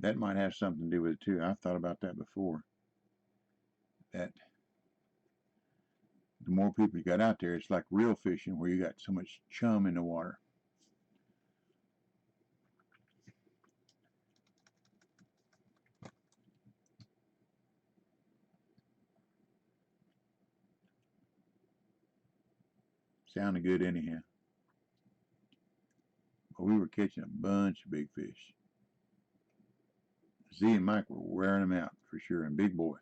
that might have something to do with it too. I've thought about that before. That the more people you got out there, it's like real fishing where you got so much chum in the water. Sounded good anyhow. But we were catching a bunch of big fish. Z and Mike were wearing them out for sure, and Big Boy.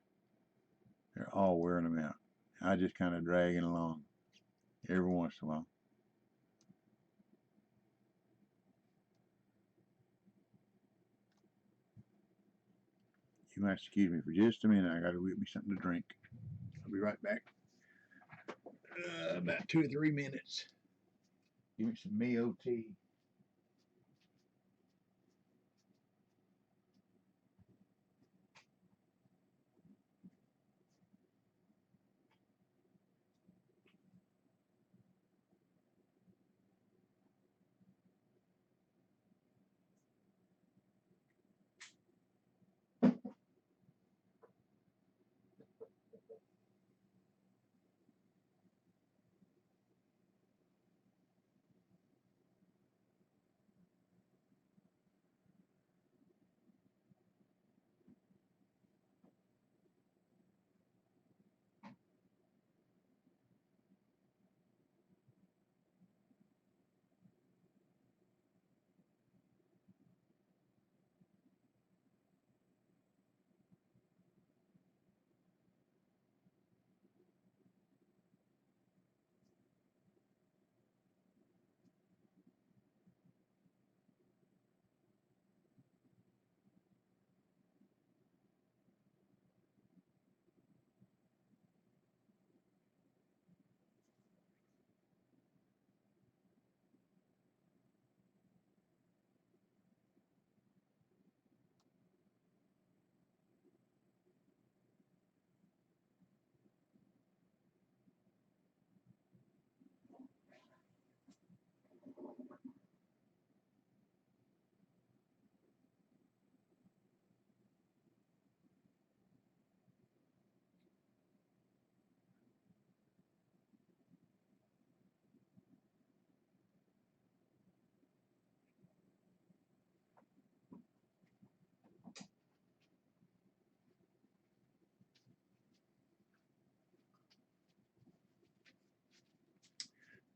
They're all wearing them out. I just kind of dragging along every once in a while. You might excuse me for just a minute. I got to get me something to drink. I'll be right back. About 2 to 3 minutes. Give me some Mayo tea.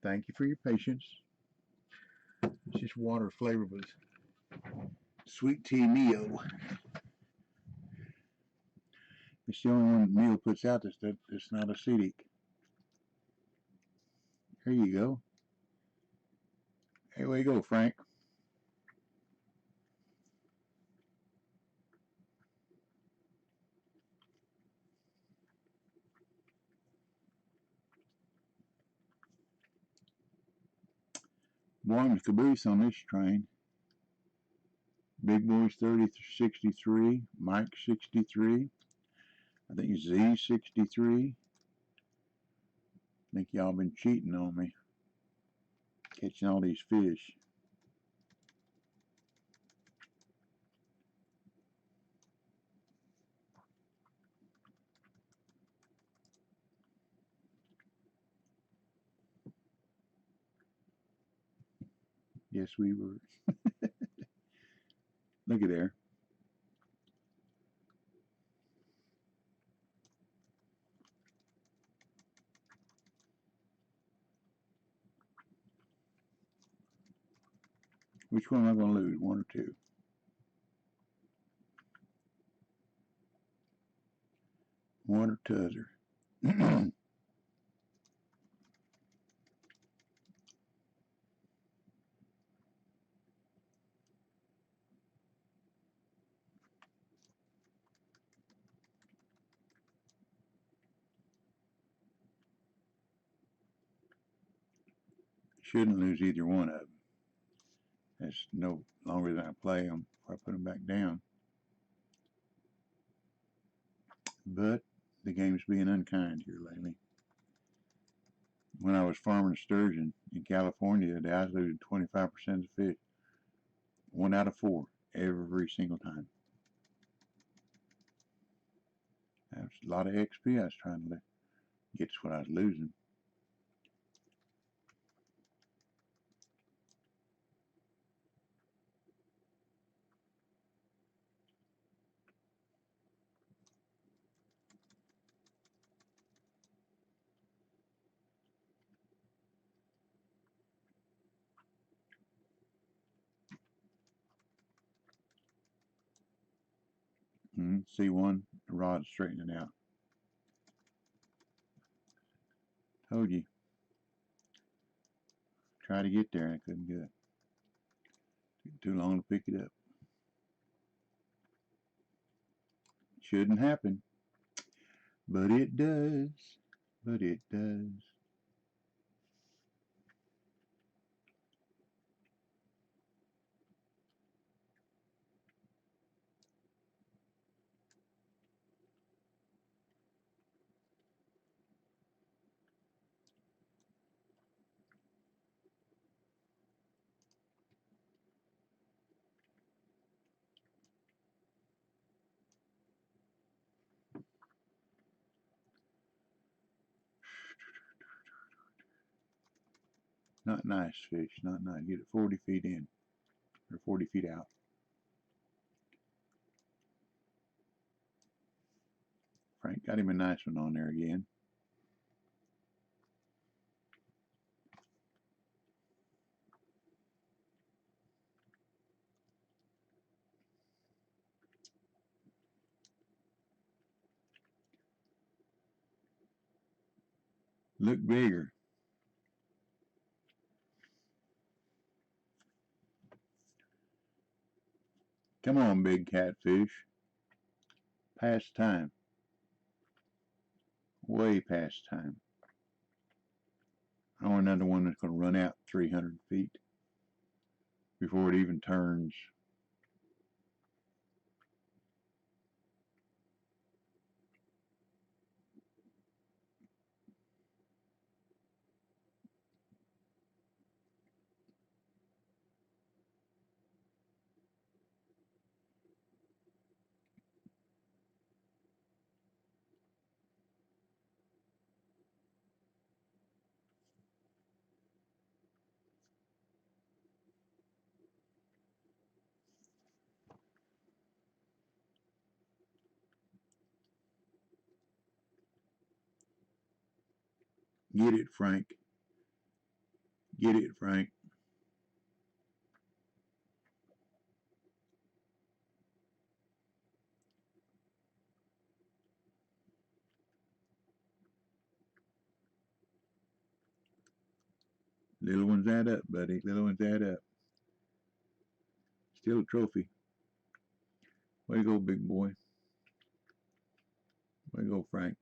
Thank you for your patience. It's just water flavored with sweet tea Mio. It's the only one Mio puts out that's not acidic. Here you go. Here we go, Frank. Boy, I'm the caboose on this train. Big Boy's 63, Mike 63. I think Z 63. I think y'all been cheating on me, catching all these fish. Yes, we were. Look at there. Which one am I going to lose? 1 or 2? One or t'other. Shouldn't lose either one of them. That's no longer than I play them before I put them back down. But the game's being unkind here lately. When I was farming sturgeon in California, I was losing 25% of the fish. 1 out of 4 every single time. That was a lot of XP I was trying to get to what I was losing. See one, the rod's straightening out. Told you. Tried to get there and I couldn't do it. Took too long to pick it up. Shouldn't happen. But it does. But it does. Not nice fish. Not nice. Get it 40 feet in. Or 40 feet out. Frank got him a nice one on there again. Look bigger. Come on, big catfish. Past time. Way past time. I want another one that's going to run out 300 feet before it even turns. Get it, Frank. Get it, Frank. Little ones add up, buddy. Little ones add up. Still a trophy. Way to go, big boy. Way to go, Frank.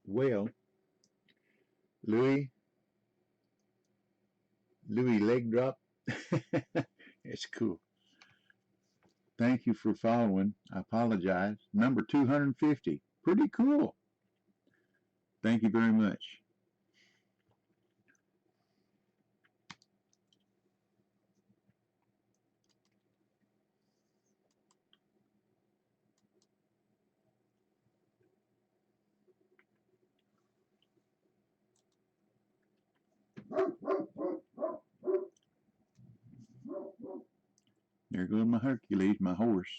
Well, Louis leg drop. It's cool. Thank you for following. I apologize. Number 250. Pretty cool. Thank you very much. There goes my Hercules, my horse.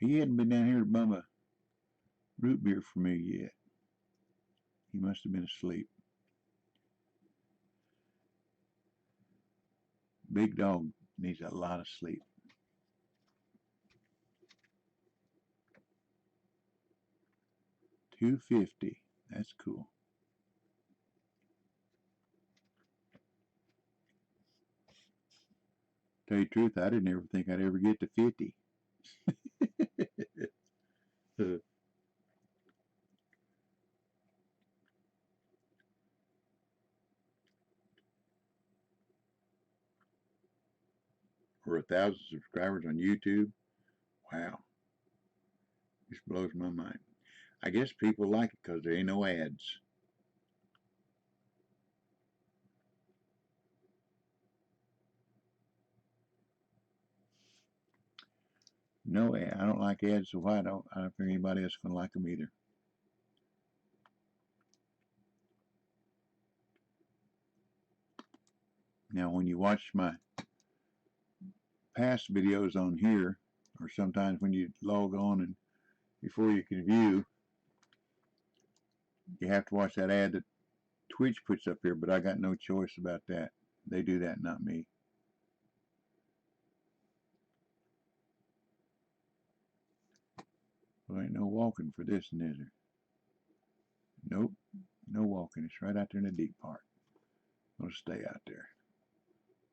He hadn't been down here to bum a root beer for me yet. He must have been asleep. Big dog needs a lot of sleep. $250. That's cool. Tell you the truth, I didn't ever think I'd ever get to 50. Or 1,000 subscribers on YouTube. Wow. Just blows my mind. I guess people like it because there ain't no ads. No ad. I don't like ads, so I don't think anybody else is going to like them either. Now, when you watch my past videos on here, or sometimes when you log on and before you can view, you have to watch that ad that Twitch puts up here, but I got no choice about that. They do that, not me. Well, ain't no walking for this, is there? Nope, no walking. It's right out there in the deep part. I'll stay out there.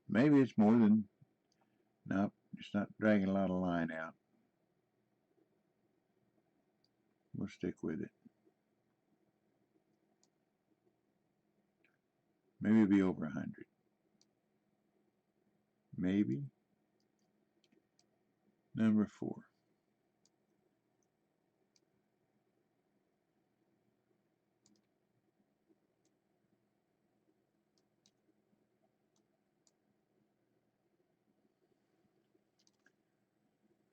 Maybe it's more than, nope, it's not dragging a lot of line out. We'll stick with it. Maybe it'll be over 100. Maybe. Number 4.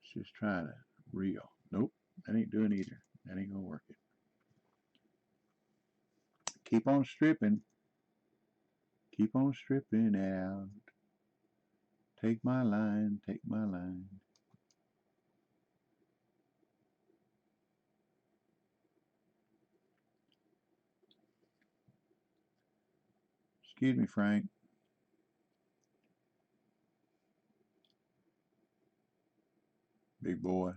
Let's just try to reel. Nope, that ain't doing either. That ain't gonna work it. Keep on stripping. Keep on stripping out. Take my line, take my line. Excuse me, Frank. Big boy.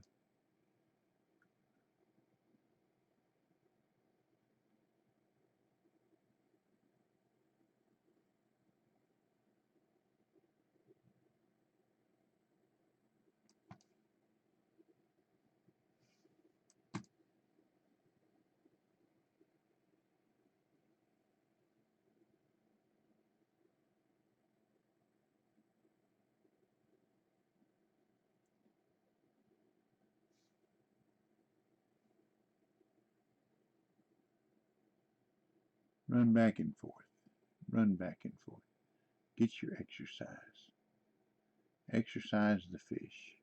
Run back and forth. Run back and forth. Get your exercise. Exercise the fish.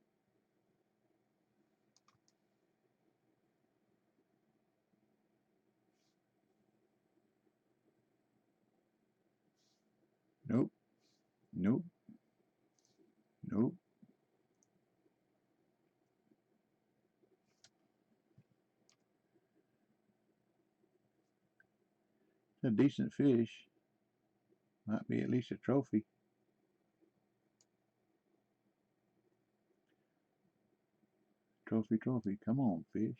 Nope. Nope. Nope. It's a decent fish. Might be at least a trophy. Trophy, trophy. Come on, fish.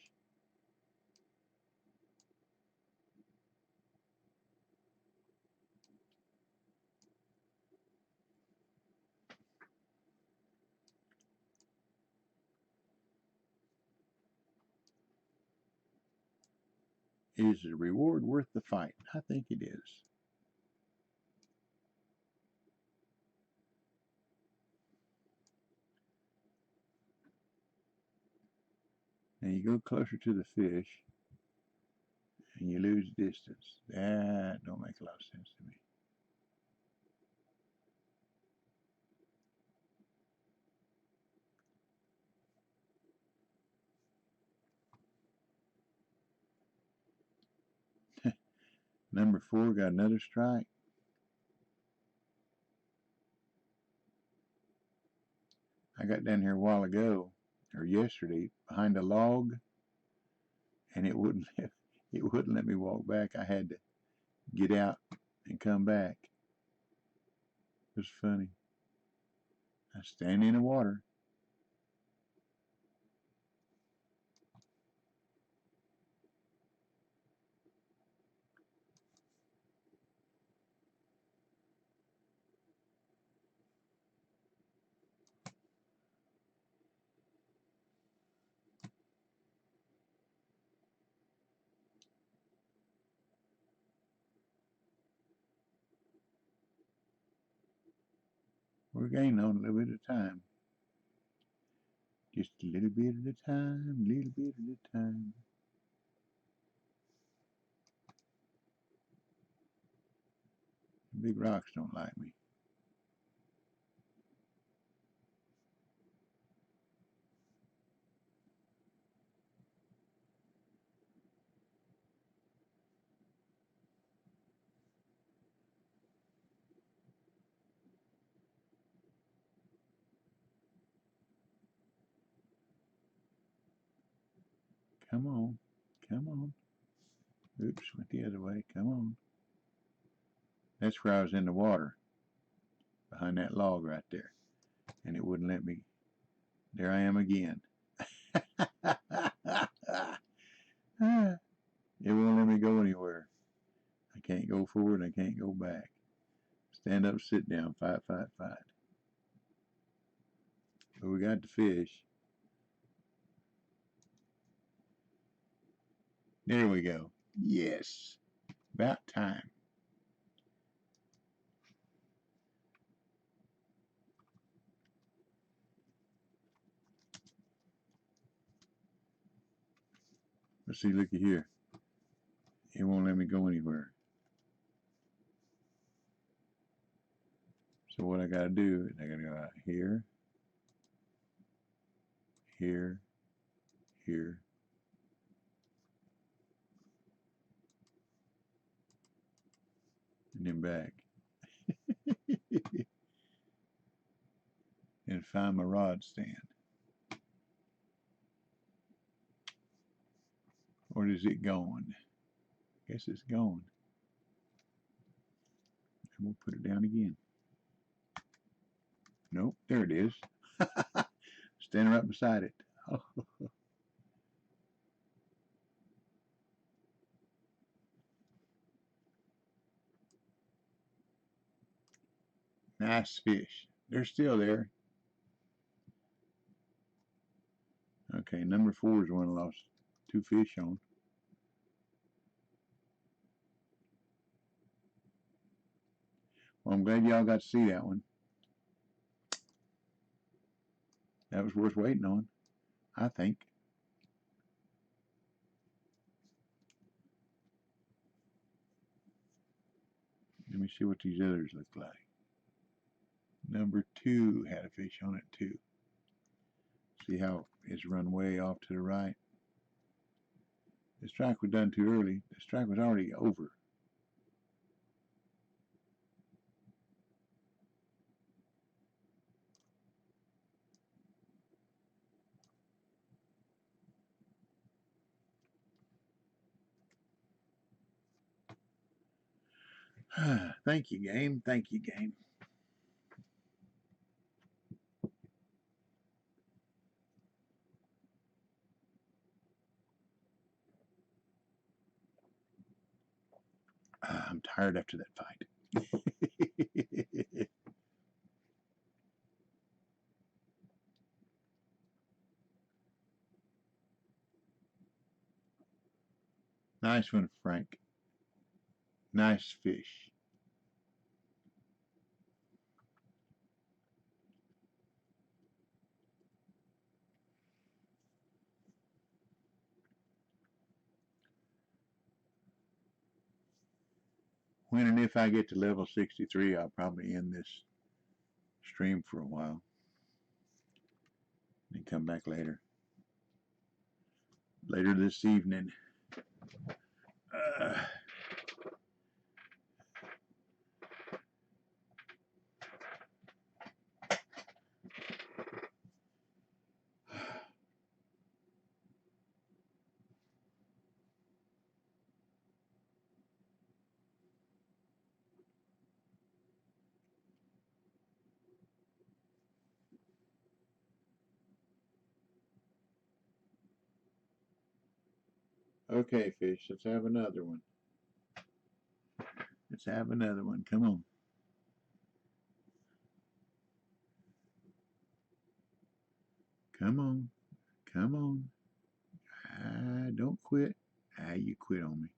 Is the reward worth the fight? I think it is. And you go closer to the fish and you lose distance. That don't make a lot of sense to me. Number 4 got another strike. I got down here a while ago, or yesterday, behind a log, and it wouldn't let me walk back. I had to get out and come back. It was funny. I stand in the water. We're gaining on a little bit at a time. Just a little bit at a time, little bit at a time. Big rocks don't like me. Come on, come on. Oops, went the other way. Come on. That's where I was in the water, behind that log right there, and it wouldn't let me. There I am again. It won't let me go anywhere. I can't go forward, I can't go back. Stand up, sit down, fight, fight, fight. But we got the fish. There we go. Yes. About time. Let's see, looky here. It won't let me go anywhere. So what I gotta do is I gotta go out here, here, here. And then back. And find my rod stand. Where is it going? Guess it's gone. And we'll put it down again. Nope, there it is. Standing right beside it. Oh. Nice fish. They're still there. Okay, number 4 is one I lost 2 fish on. Well, I'm glad y'all got to see that one. That was worth waiting on, I think. Let me see what these others look like. Number 2 had a fish on it too. See how it's run way off to the right? The strike was done too early. The strike was already over. Thank you, game. Thank you, game. I'm tired after that fight. Nice one, Frank. Nice fish. When and if I get to level 63, I'll probably end this stream for a while and come back later. Later this evening. Okay, fish, let's have another one. Let's have another one. Come on. Come on. Come on. Don't quit. You quit on me.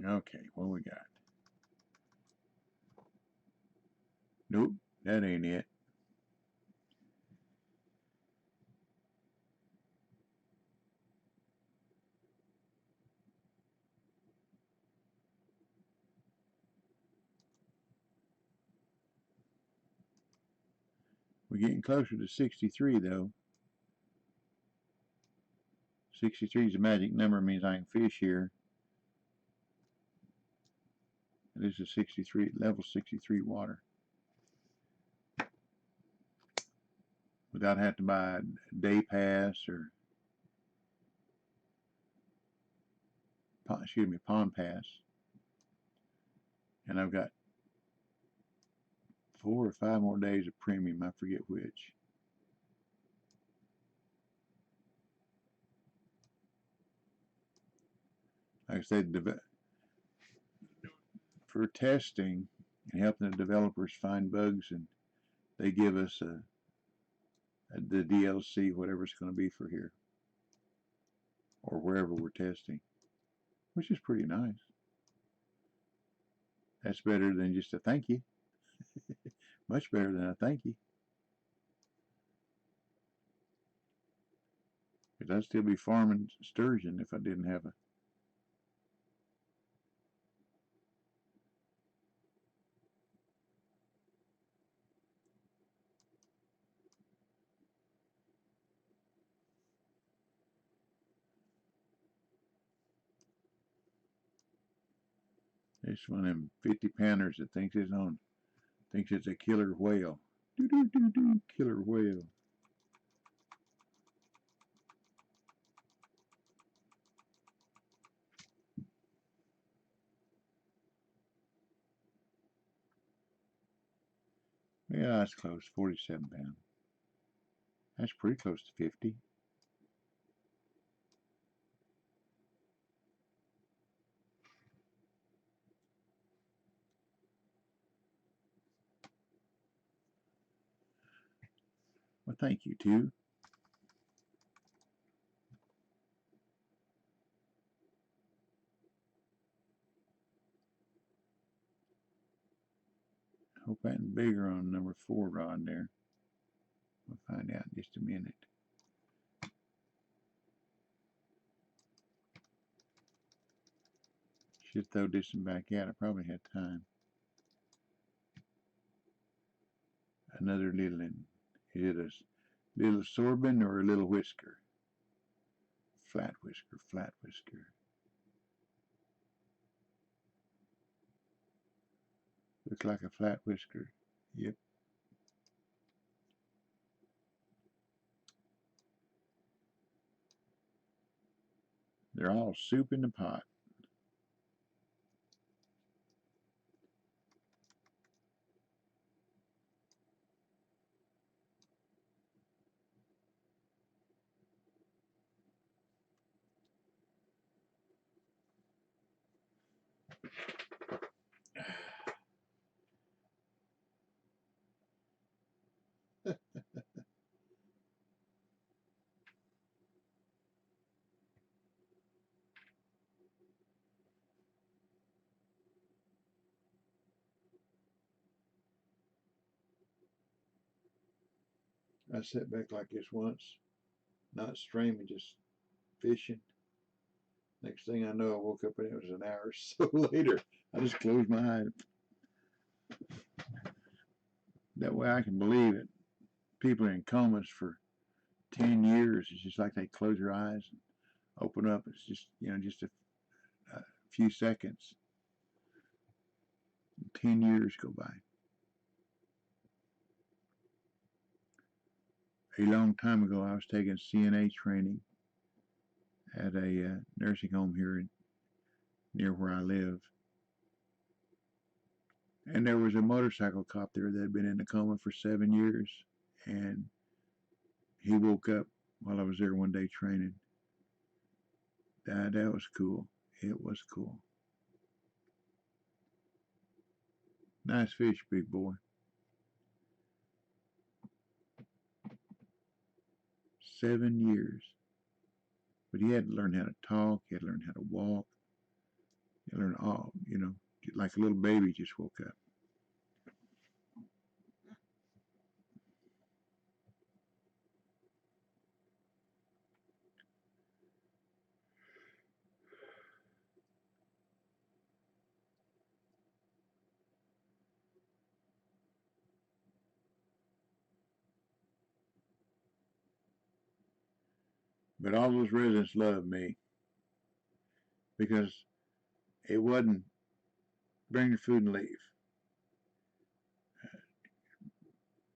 Okay, what we got? Nope, that ain't it. We're getting closer to 63 though. 63 is a magic number, means I can fish here. This is 63, level 63 water. Without having to buy a day pass or, pond pass. And I've got 4 or 5 more days of premium, I forget which. Like I said, for testing and helping the developers find bugs, and they give us the DLC, whatever it's going to be for here or wherever we're testing, which is pretty nice. That's better than just a thank you. Much better than a thank you. Because I'd still be farming sturgeon if I didn't have a. It's one of them 50-pounders that thinks it's a killer whale. Doo-doo-doo-doo, killer whale. Yeah, that's close. 47 pounds. That's pretty close to 50. Well, thank you, too. Hope that's bigger on number 4 rod there. We'll find out in just a minute. Should throw this one back out. I probably had time. Another little one. Is it a little sorbin or a little whisker? Flat whisker, flat whisker. Looks like a flat whisker. Yep. They're all soup in the pot. I sat back like this once, not streaming, just fishing. Next thing I know, I woke up and it was an hour or so later. I just closed my eyes. That way I can believe it. People are in comas for 10 years. It's just like they close their eyes and open up. It's just, just a few seconds. 10 years go by. A long time ago, I was taking CNA training at a nursing home here near where I live. And there was a motorcycle cop there that had been in a coma for 7 years. And he woke up while I was there one day training. That was cool. It was cool. Nice fish, big boy. 7 years. But he had to learn how to talk. He had to learn how to walk. Children all, you know, like a little baby just woke up. But all those residents loved me because it wasn't bring your food and leave.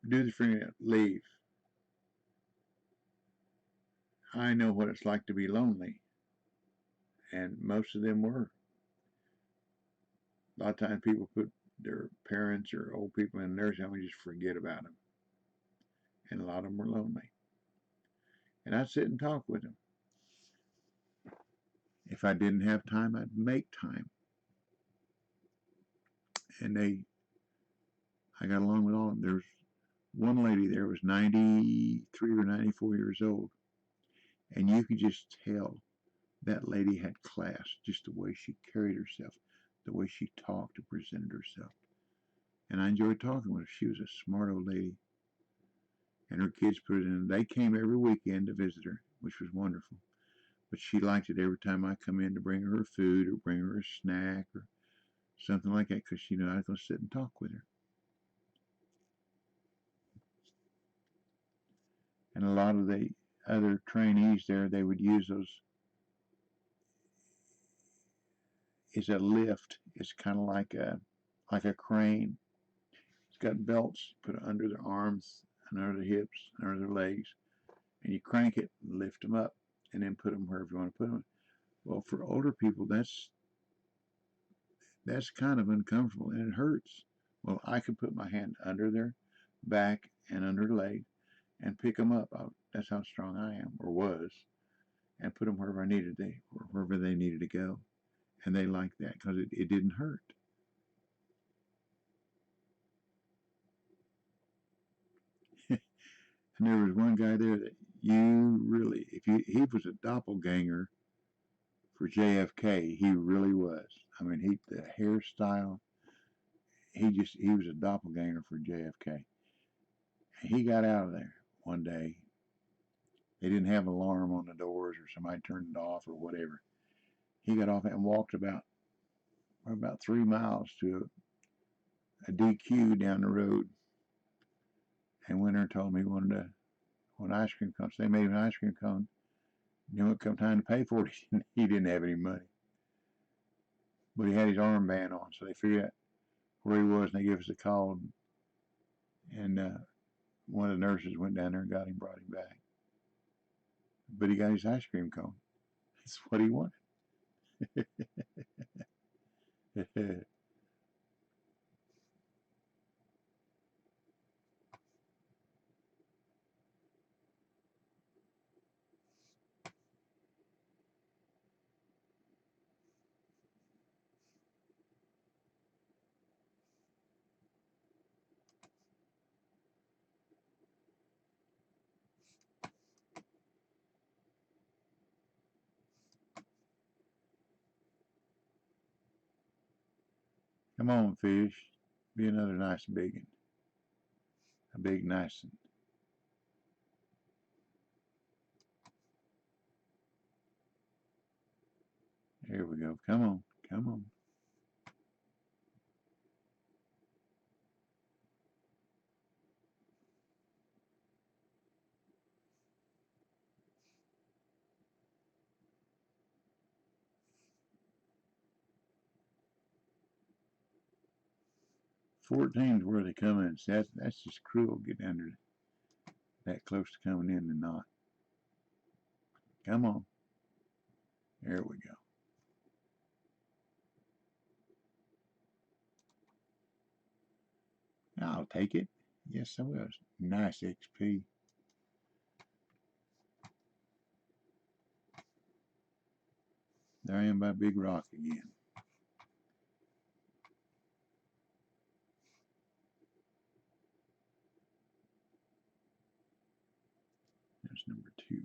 Do the thing, leave. I know what it's like to be lonely, and most of them were. A lot of times people put their parents or old people in a nursing home and just forget about them. And a lot of them were lonely. And I'd sit and talk with them. If I didn't have time, I'd make time. And I got along with all of them. There was one lady there was 93 or 94 years old. And you could just tell that lady had class, just the way she carried herself, the way she talked and presented herself. And I enjoyed talking with her. She was a smart old lady. And her kids put it in. They came every weekend to visit her, which was wonderful. But she liked it every time I come in to bring her food or bring her a snack or something like that because she knew I was going to sit and talk with her. And a lot of the other trainees there, they would use those. It's a lift. It's kind of like a crane. It's got belts put under their arms and under their hips and under their legs, and you crank it and lift them up, and then put them wherever you want to put them. Well, for older people, that's kind of uncomfortable and it hurts. Well, I could put my hand under their back and under their leg and pick them up. That's how strong I am, or was, and put them wherever wherever they needed to go. And they liked that because it didn't hurt. And there was one guy there that you really, he was a doppelganger for JFK. He really was. I mean, the hairstyle, he was a doppelganger for JFK. He got out of there one day. They didn't have an alarm on the doors, or somebody turned it off, or whatever. He got off and walked about 3 miles to a DQ down the road, and went there and told me he wanted an ice cream cone. So they made him an ice cream cone. And then when it come time to pay for it, he didn't have any money. But he had his armband on, so they figured out where he was, and they gave us a call. And one of the nurses went down there and got him, brought him back. But he got his ice cream cone. That's what he wanted. Come on, fish. Be another nice big one. A big nice one. Here we go. Come on. Come on. $14's where they come in. So that's just cruel getting under that close to coming in and not. Come on. There we go. I'll take it. Yes, I will. Nice XP. There I am by Big Rock again. That's number 2.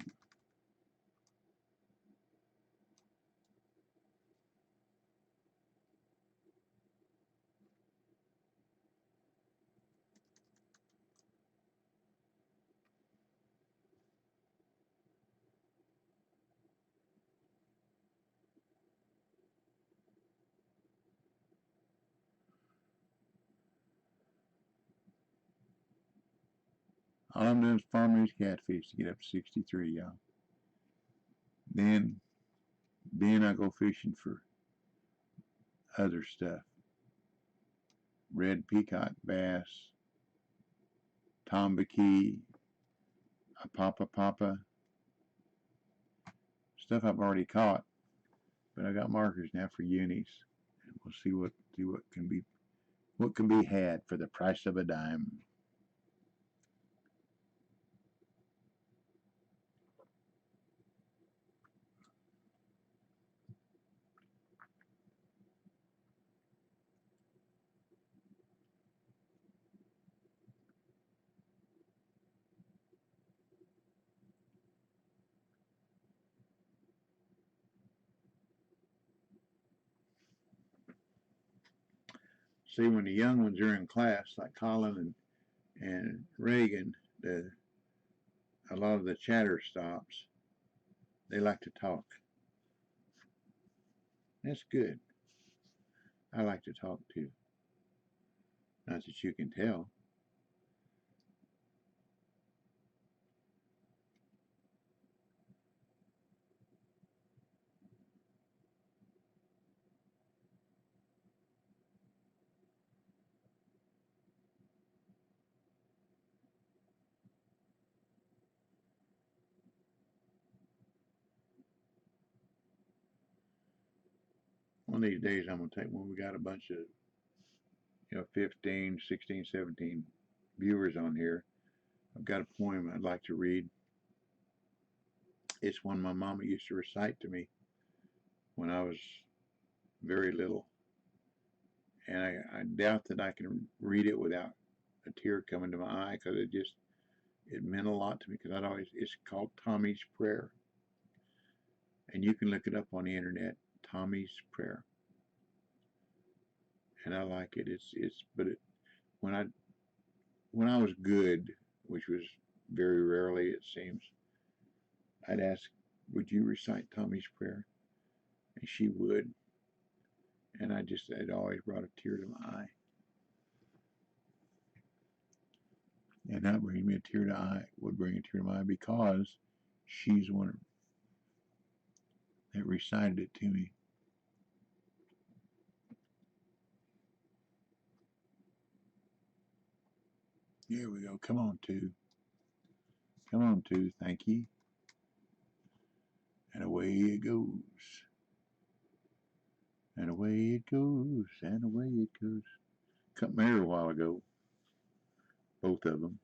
All I'm doing is farming these catfish to get up to 63, y'all. Then I go fishing for other stuff. Red peacock bass, tambaqui, a papa, stuff I've already caught, but I got markers now for unis, and we'll see what can be had for the price of a dime. See, when the young ones are in class, like Colin and Reagan, a lot of the chatter stops. They like to talk. That's good. I like to talk too. Not that you can tell. One of these days I'm going to take when we got a bunch of 15, 16, 17 viewers on here. I've got a poem I'd like to read. It's one my mama used to recite to me when I was very little. And I doubt that I can read it without a tear coming to my eye, because it meant a lot to me, because it's called Tommy's Prayer. And you can look it up on the internet, Tommy's Prayer. And I like it. When I was good, which was very rarely, it seems, I'd ask, would you recite Tommy's Prayer? And she would. And it always brought a tear to my eye. And that would bring a tear to my eye, because she's the one that recited it to me. Here we go. Come on, two. Come on, two. Thank you. And away it goes. And away it goes. And away it goes. Cut my hair a while ago. Both of them.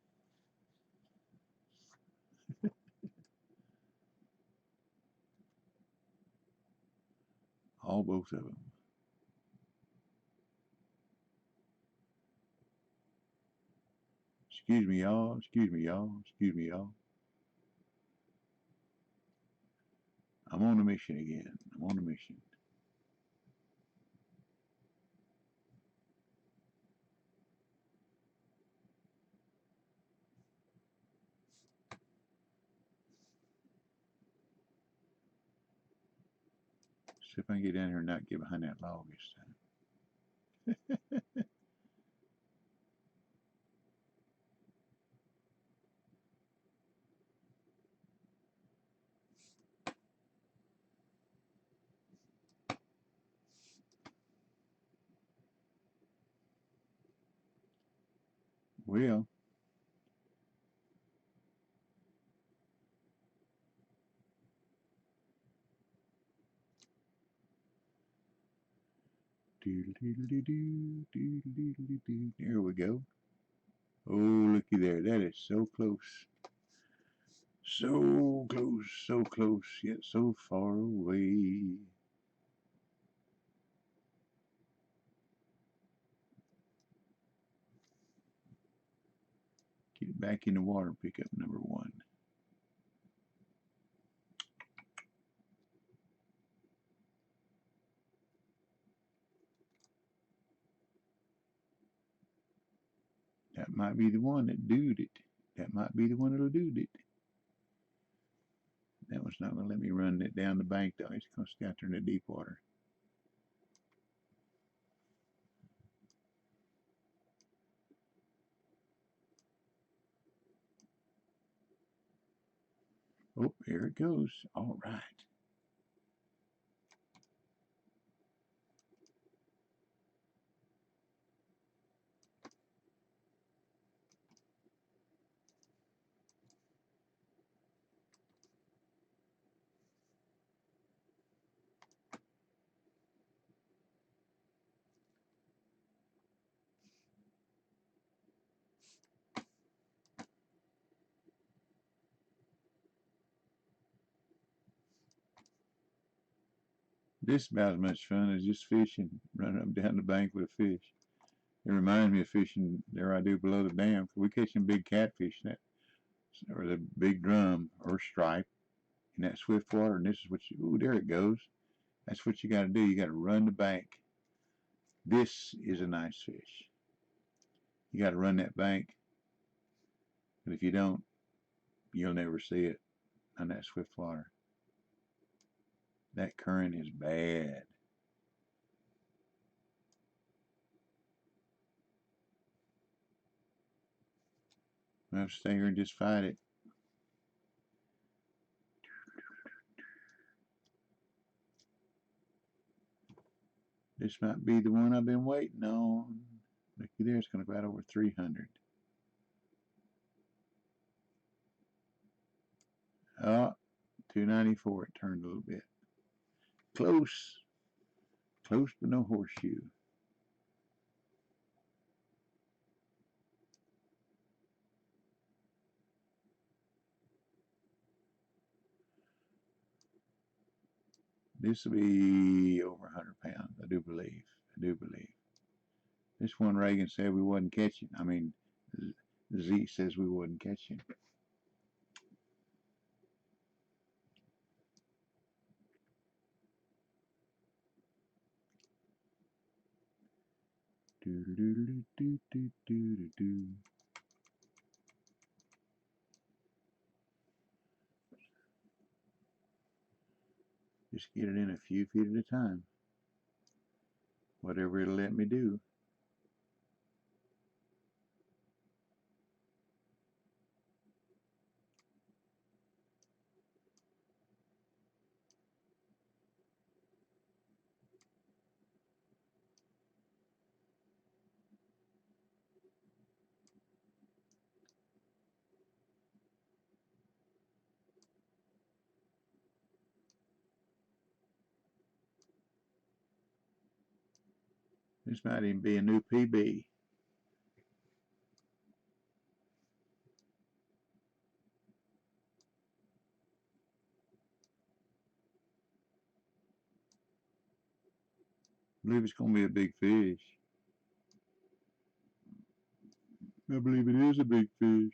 Both of them. Excuse me, y'all. Excuse me, y'all. Excuse me, y'all. I'm on a mission again. I'm on a mission. See if I can get down here and not get behind that log this time. Well, there we go. Oh, looky there. That is so close. So close, yet so far away. Get it back in the water, pick up number one. That might be the one that doed it. That might be the one that'll do it. That one's not going to let me run it down the bank, though. It's going to scatter in the deep water. Oh, here it goes. All right. This is about as much fun as just fishing, running up and down the bank with a fish. It reminds me of fishing there I do below the dam. We catching big catfish that, or the big drum or stripe in that swift water. And this is what you, ooh, there it goes. That's what you got to do. You got to run the bank. This is a nice fish. You got to run that bank. But if you don't, you'll never see it on that swift water. That current is bad. We'll have to stay here and just fight it. This might be the one I've been waiting on. Looky there, it's going to go out over 300. Oh, 294. It turned a little bit. Close. Close, but no horseshoe. This will be over 100 pounds, I do believe. I do believe. This one Reagan said we wasn't catching. I mean, Z says we wasn't catching. Do do do do do do do do. Just get it in a few feet at a time. Whatever it'll let me do. This might even be a new PB. I believe it's going to be a big fish. I believe it is a big fish.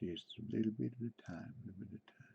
Just a little bit at a time, a little bit at a time.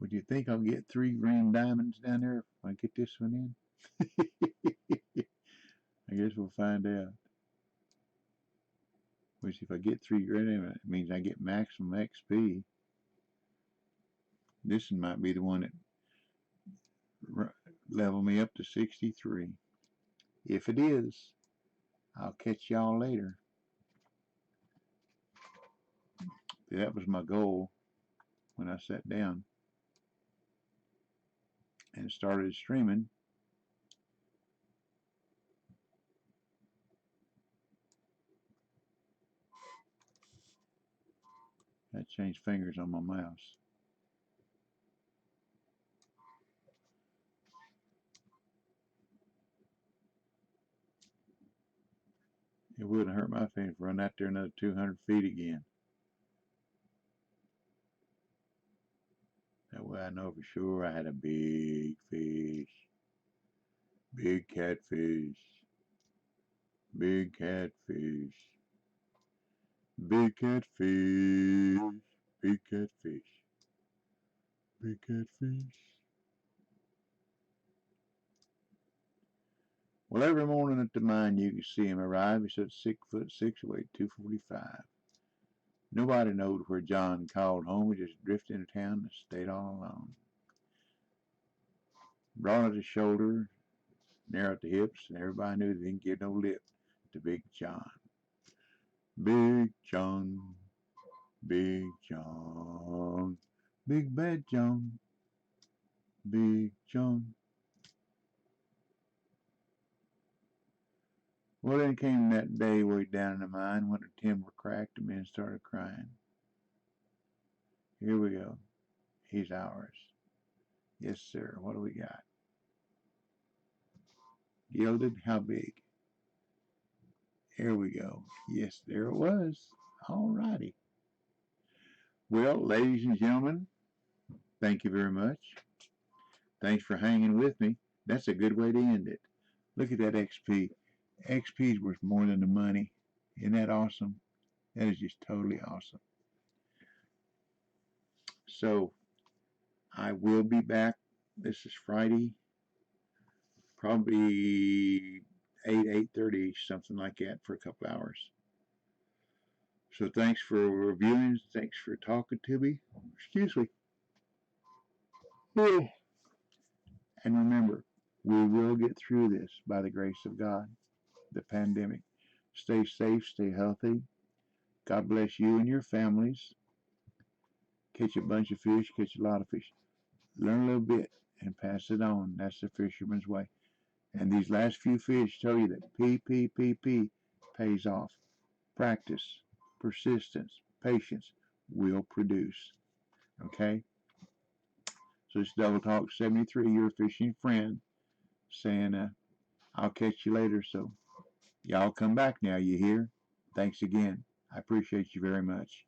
Would you think I'll get 3 green diamonds down there if I get this one in? I guess we'll find out. Which if I get 3 green, it means I get maximum XP. This one might be the one that level me up to 63. If it is, I'll catch y'all later. That was my goal when I sat down and started streaming. That changed fingers on my mouse. It wouldn't hurt my feelings to run out there another 200 feet again. That way I know for sure I had a big fish. Big catfish. Big catfish. Big catfish. Big catfish. Big catfish. Well, every morning at the mine you can see him arrive. He's at 6'6", weighed 245. Nobody knowed where John called home. He just drifted into town and stayed all alone. Broad at his shoulder, narrow at the hips, and everybody knew that he didn't give no lip to Big John. Big John, Big John, Big Bad John, Big John. Well, then came that day way down in the mine when the timber cracked and men started crying. Here we go. He's ours. Yes, sir. What do we got? Gilded? How big? Here we go. Yes, there it was. All righty. Well, ladies and gentlemen, thank you very much. Thanks for hanging with me. That's a good way to end it. Look at that XP. XP is worth more than the money. Isn't that awesome? That is just totally awesome. So, I will be back. This is Friday. Probably 8:30, something like that, for a couple hours. So thanks for reviewing. Thanks for talking to me. Excuse me. Oh. And remember, we will get through this by the grace of God, the pandemic. Stay safe, stay healthy. God bless you and your families. Catch a bunch of fish, catch a lot of fish. Learn a little bit and pass it on. That's the fisherman's way. And these last few fish tell you that PPPP pays off. Practice, persistence, patience will produce. Okay? So it's Double Talk 73, your fishing friend, saying, I'll catch you later. So y'all come back now, you hear? Thanks again. I appreciate you very much.